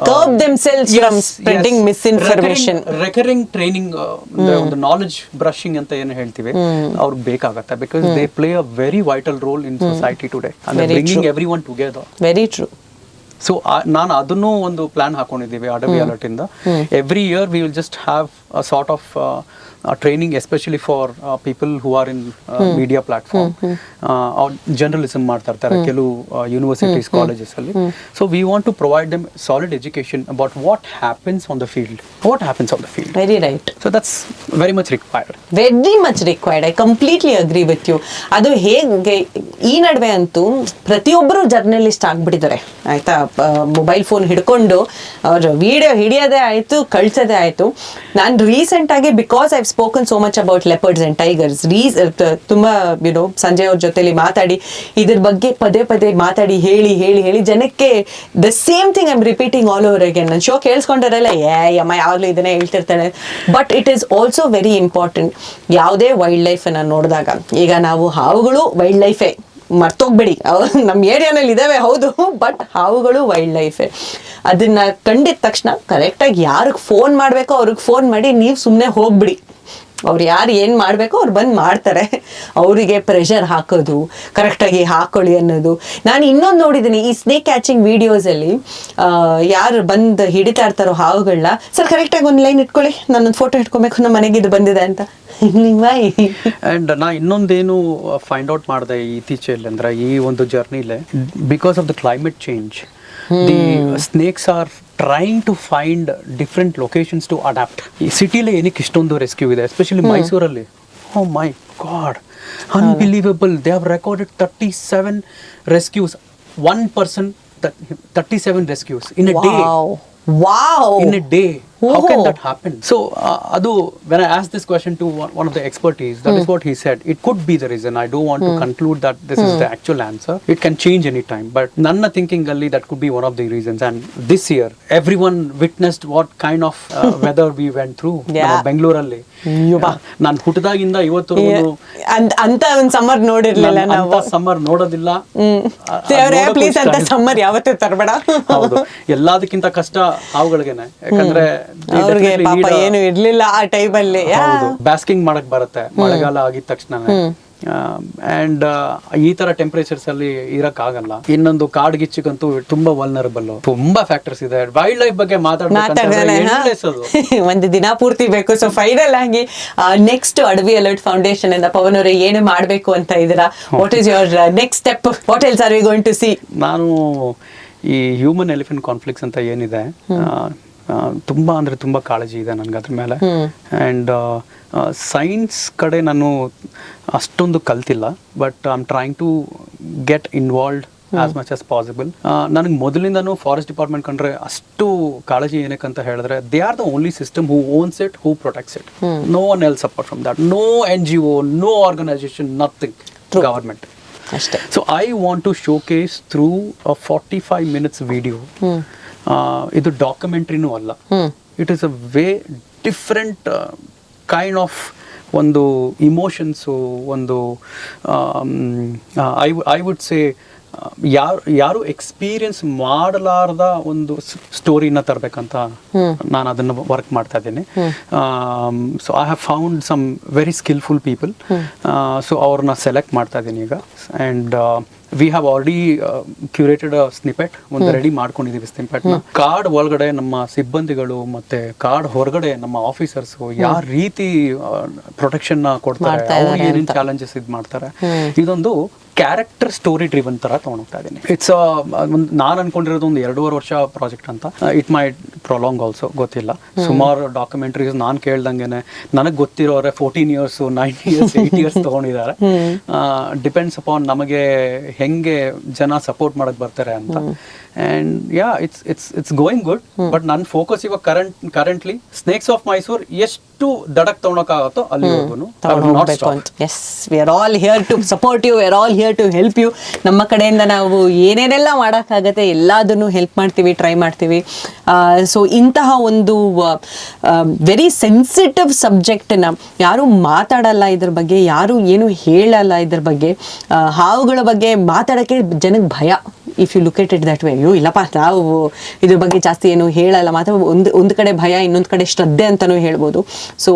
curb themselves from spreading misinformation. Recurring training, ಒಂದು ನಾಲೆಜ್ ಬ್ರಷಿಂಗ್ ಅಂತ ಏನು ಹೇಳ್ತೀವಿ, ಅವ್ರಿಗೆ ಬೇಕಾಗತ್ತೆ. Because they play a very vital role in society today, and bringing everyone together. Very true. So ನಾನು ಅದನ್ನು ಒಂದು ಪ್ಲಾನ್ ಹಾಕೊಂಡಿದ್ದೀವಿ ಅಡವಿ ಅಲರ್ಟ್ ಇಂದ. Every year we will just have a sort of training, especially for people who are in media platform, or journalism ಮಾಡ್ತಾ ಇರ್ತಾರೆ ಕೆಲವು ಯೂನಿವರ್ಸಿಟೀಸ್, ಕಾಲೇಜಸ್ ಅಲ್ಲಿ. So we want to provide them solid education about what happens on the field. Very right. So that's very much required. I completely agree with you. ಅದು ಹೇಗೆ ಈ ನಡುವೆ ಅಂತೂ ಪ್ರತಿಯೊಬ್ಬರು ಜರ್ನಲಿಸ್ಟ್ ಆಗ್ಬಿಟ್ಟಿದ್ದಾರೆ, ಆಯ್ತಾ. ಮೊಬೈಲ್ ಫೋನ್ ಹಿಡ್ಕೊಂಡು ಅವ್ರ ವಿಡಿಯೋ ಹಿಡಿಯೋದೇ ಆಯ್ತು, ಕಳ್ಸೋದೇ ಆಯ್ತು. ನಾನು ರೀಸೆಂಟ್ ಆಗಿ, because I've spoken so much about leopards and tigers, ತುಂಬಾ ಸಂಜಯ್ ಅವ್ರ ಜೊತೆಲಿ ಮಾತಾಡಿ ಇದ್ರ ಬಗ್ಗೆ ಪದೇ ಮಾತಾಡಿ ಹೇಳಿ ಜನಕ್ಕೆ the same thing I am repeating all over again. ನನ್ನ ಶೋ ಕೇಳಿಸ್ಕೊಂಡಾರಲ್ಲ, ಅಮ್ಮ ಯಾವಾಗಲೂ ಇದನ್ನೇ ಹೇಳ್ತಿರ್ತಾಳೆ. But it is also very important. ಯಾವುದೇ ವೈಲ್ಡ್ ಲೈಫ್ ಅನ್ನ ನೋಡಿದಾಗ, ಈಗ ನಾವು ಹಾವುಗಳು ವೈಲ್ಡ್ ಲೈಫೇ, ಮರ್ತೋಗ್ಬೇಡಿ, ನಮ್ಮ ಏರಿಯಾನಲ್ಲಿ ಇದಾವೆ ಹೌದು, ಬಟ್ ಹಾವುಗಳು ವೈಲ್ಡ್ ಲೈಫೇ. ಅದನ್ನ ಕಂಡಿದ ತಕ್ಷಣ ಕರೆಕ್ಟಾಗಿ ಯಾರಿಗೆ ಫೋನ್ ಮಾಡಬೇಕೋ ಅವ್ರಿಗೆ ಫೋನ್ ಮಾಡಿ, ನೀವು ಸುಮ್ಮನೆ ಹೋಗ್ಬಿಡಿ. ಅವ್ರು ಯಾರು ಏನು ಮಾಡಬೇಕೋ ಅವ್ರು ಬಂದು ಮಾಡ್ತಾರೆ. ಅವರಿಗೆ ಪ್ರೆಷರ್ ಹಾಕೋದು, ಕರೆಕ್ಟಾಗಿ ಹಾಕೊಳ್ಳಿ ಅನ್ನೋದು. ನಾನು ಇನ್ನೊಂದು ನೋಡಿದ್ದೀನಿ ಈ ಸ್ನೇಕ್ ಕ್ಯಾಚಿಂಗ್ ವಿಡಿಯೋಸಲ್ಲಿ, ಯಾರು ಬಂದು ಹಿಡಿತಾ ಇರ್ತಾರೋ ಹಾವುಗಳನ್ನ, ಸರ್ ಕರೆಕ್ಟಾಗಿ ಒಂದು ಲೈನ್ ಇಟ್ಕೊಳ್ಳಿ, ನಾನೊಂದು ಫೋಟೋ ಇಟ್ಕೊಬೇಕು, ನಮ್ಮ ಮನೆಗೆ ಇದು ಬಂದಿದೆ ಅಂತ. ಅಂಡ್ ನಾ ಇನ್ನೊಂದೇನು ಫೈಂಡ್ ಔಟ್ ಮಾಡಿದೆ ಇತ್ತೀಚೆಯಲ್ಲಿ ಅಂದ್ರೆ, ಈ ಒಂದು ಜರ್ನಿಲೆ, because of the climate change, the snakes are trying to find different locations to adapt. ಈ ಸಿಟಿಲಿ ಏನಕ್ಕೆ ಇಷ್ಟೊಂದು ರೆಸ್ಕ್ಯೂ ಇದೆ, ಎಸ್ಪೆಷಲಿ ಮೈಸೂರಲ್ಲಿ. Oh my God, unbelievable. They have recorded 37 rescues. One person, 37 rescues in a day. Wow. In a day. How can that happen? So adu when I asked this question to one of the expertise, that is what he said. It could be the reason. I don't want to conclude that this is the actual answer. It can change any time, but nanna thinking alli that could be one of the reasons. And this year everyone witnessed what kind of weather we went through. Bengaluru ನಾನು ಹುಟ್ಟಿದಾಗಿಂದ ಇವತ್ತವರೆಗೂ ಅಂತ ಒಂದು ಸಮ್ಮರ್ ನೋಡಿರ್ಲಿಲ್ಲ ನಾವು. ಸಮ್ಮರ್ ನೋಡೋದಿಲ್ಲ. ಪ್ಲೀಸ್ ಅಂತ ಸಮ್ಮರ್ ಯಾವತ್ತೂ ತರಬೇಡ. ಹೌದು, ಎಲ್ಲದಕ್ಕಿಂತ ಕಷ್ಟ ಹಾವುಗಳಿಗೆನೆ. ಯಾಕಂದ್ರೆ ಅವ್ರಿಗೆ ಪಾಪ ಏನು ಇರ್ಲಿಲ್ಲ ಆ ಟೈಮಲ್ಲಿ. ಬ್ಯಾಸ್ಕಿಂಗ್ ಮಾಡಕ್ ಬರುತ್ತೆ ಮಳೆಗಾಲ ಆಗಿದ ತಕ್ಷಣ. ಅಂಡ್ ಈ ತರ ಟೆಂಪರೇಚರ್ಸ್ ಅಲ್ಲಿ ಇರಕ್ ಆಗಲ್ಲ. ಇನ್ನೊಂದು ಕಾಡ್ಗಿಚ್ಚಿಗಂತೂ ತುಂಬಾ ವಲ್ನರಬಲ್. ತುಂಬಾ ಫ್ಯಾಕ್ಟರ್ಸ್ ಇದೆ. ವೈಲ್ಡ್ ಲೈಫ್ ಬಗ್ಗೆ ಒಂದು ದಿನ ಪೂರ್ತಿ ಬೇಕು. ಸೊ ಫೈನಲ್ ಆಗಿ ನೆಕ್ಸ್ಟ್ ಅಡವಿ ಅಲರ್ಟ್ ಫೌಂಡೇಶನ್ ಇಂದ ಪವನ್ ಅವರೇ ಏನು ಮಾಡ್ಬೇಕು ಅಂತ ಇದೀರಾ? What is your next step? What else are we going to see? ನಾನು ಈ ಹ್ಯೂಮನ್ ಎಲಿಫೆಂಟ್ ಕಾನ್ಫ್ಲಿಕ್ಟ್ಸ್ ಅಂತ ಏನಿದೆ, ತುಂಬ ಅಂದರೆ ತುಂಬ ಕಾಳಜಿ ಇದೆ ನನಗೆ ಅದ್ರ ಮೇಲೆ. ಆ್ಯಂಡ್ ಸೈನ್ಸ್ ಕಡೆ ನಾನು ಅಷ್ಟೊಂದು ಕಲ್ತಿಲ್ಲ, but I am trying to get involved as much as possible. ನನಗೆ ಮೊದಲಿಂದನೂ ಫಾರೆಸ್ಟ್ ಡಿಪಾರ್ಟ್ಮೆಂಟ್ ಕಂಡ್ರೆ ಅಷ್ಟು ಕಾಳಜಿ ಏನಕ್ಕೆ ಅಂತ ಹೇಳಿದ್ರೆ, they are the only system who owns it, who protects it. No one else apart from that. No NGO, no organisation, nothing. Government ಅಷ್ಟೇ. So I want to showcase through a 45 minutes video. ಇದು ಡಾಕ್ಯುಮೆಂಟ್ರಿನೂ ಅಲ್ಲ, it is a way different kind of ಒಂದು ಇಮೋಷನ್ಸು, ಒಂದು ಐ ವುಡ್ ಸೇ ಯಾರು ಎಕ್ಸ್ಪೀರಿಯನ್ಸ್ ಮಾಡಲಾರ್ದ ಒಂದು ಸ್ಟೋರಿನ ತರಬೇಕಂತ ನಾನು ಅದನ್ನು ವರ್ಕ್ ಮಾಡ್ತಾ ಇದ್ದೀನಿ. So I have found some very skillful people. So ಅವ್ರನ್ನ ಸೆಲೆಕ್ಟ್ ಮಾಡ್ತಾ ಇದ್ದೀನಿ ಈಗ. And we have already curated snippet, ಒಂದು ರೆಡಿ ಮಾಡ್ಕೊಂಡಿದ್ದೀವಿ ಸ್ನಿಪೆಟ್ನ. ಕಾರ್ಡ್ ಒಳಗಡೆ ನಮ್ಮ ಸಿಬ್ಬಂದಿಗಳು ಮತ್ತೆ ಕಾರ್ಡ್ ಹೊರಗಡೆ ನಮ್ಮ ಆಫೀಸರ್ಸು ಯಾವ ರೀತಿ ಪ್ರೊಟೆಕ್ಷನ್ ಕೊಡ್ತಾರೆ, ಅವ್ರು ಏನೇನು ಚಾಲೆಂಜಸ್ ಇದು ಮಾಡ್ತಾರೆ, ಇದೊಂದು ಕ್ಯಾರೆಕ್ಟರ್ ಸ್ಟೋರಿ ಡ್ರಿವನ್ ತರ ತಗೊಂಡೋಗ್ತಾ ಇದ್ದೀನಿ. ಇಟ್ಸ್ ನಾನು ಅನ್ಕೊಂಡಿರೋದು ಒಂದು 2.5 ವರ್ಷ ಪ್ರಾಜೆಕ್ಟ್ ಅಂತ. ಇಟ್ ಮೈ ಪ್ರೊಲಾಂಗ್ ಆಲ್ಸೋ, ಗೊತ್ತಿಲ್ಲ. ಸುಮಾರು ಡಾಕ್ಯುಮೆಂಟ್ರೀಸ್ ನಾನು ಕೇಳ್ದಂಗೆನೆ ನನಗೆ ಗೊತ್ತಿರೋರೆ 14 years, 9 years, 8 years ತಗೊಂಡಿದ್ದಾರೆ. ಡಿಪೆಂಡ್ಸ್ ಅಪಾನ್ ನಮಗೆ ಹೆಂಗೆ ಜನ ಸಪೋರ್ಟ್ ಮಾಡಕ್ ಬರ್ತಾರೆ ಅಂತ. And yeah, it's going good. But ನನ್ನ ಫೋಕಸ್ ಇವಾಗ ಕರೆಂಟ್ಲಿ ಸ್ನೇಕ್ಸ್ ಆಫ್ ಮೈಸೂರ್ ಎಷ್ಟು ದಡಕ್ ತಗೊಳಕ್ಕಾಗತ್ತೋ ಅಲ್ಲಿವರೆಗೂ. Yes, we are all here to support you, we are all here to help you. ನಮ್ಮ ಕಡೆಯಿಂದ ನಾವು ಏನೇನೆಲ್ಲ ಮಾಡೋಕ್ಕಾಗತ್ತೆ ಎಲ್ಲದನ್ನು ಹೆಲ್ಪ್ ಮಾಡ್ತೀವಿ, ಟ್ರೈ ಮಾಡ್ತೀವಿ. ಸೊ ಇಂತಹ ಒಂದು ವೆರಿ ಸೆನ್ಸಿಟಿವ್ ಸಬ್ಜೆಕ್ಟನ್ನ ಯಾರು ಮಾತಾಡಲ್ಲ, ಇದ್ರ ಬಗ್ಗೆ ಯಾರು ಏನು ಹೇಳಲ್ಲ. ಇದ್ರ ಬಗ್ಗೆ ಹಾವುಗಳ ಬಗ್ಗೆ ಮಾತಾಡೋಕ್ಕೆ ಜನಕ್ಕೆ ಭಯ. If you look at it that way, ಅಯ್ಯೋ ಇಲ್ಲಪ್ಪ ನಾವು ಇದ್ರ ಬಗ್ಗೆ ಜಾಸ್ತಿ ಏನು ಹೇಳಲ್ಲ, ಮಾತ್ರ ಒಂದು ಕಡೆ ಭಯ, ಇನ್ನೊಂದು ಕಡೆ ಶ್ರದ್ಧೆ ಅಂತಲೂ ಹೇಳ್ಬೋದು. ಸೊ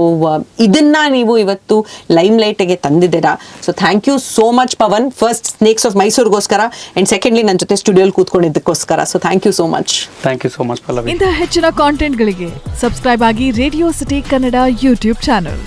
ಇದನ್ನ ನೀವು ಇವತ್ತು ಲೈಮ್ ಲೈಟ್ಗೆ ತಂದಿದ್ದೀರಾ. So thank you so much Pavan. First snakes of ಮೈಸೂರ್ಗೋಸ್ಕರ, ಆ್ಯಂಡ್ ಸೆಕೆಂಡ್ಲಿ ನನ್ನ ಜೊತೆ ಸ್ಟುಡಿಯೋಲಿ ಕೂತ್ಕೊಂಡಿದ್ದಕ್ಕೋಸ್ಕರ. So thank you so much. Thank you so much Pallavi. ಇಂತಹ ಹೆಚ್ಚಿನ ಕಾಂಟೆಂಟ್ಗಳಿಗೆ ಸಬ್ಸ್ಕ್ರೈಬ್ ಆಗಿ Radio City Kannada YouTube channel.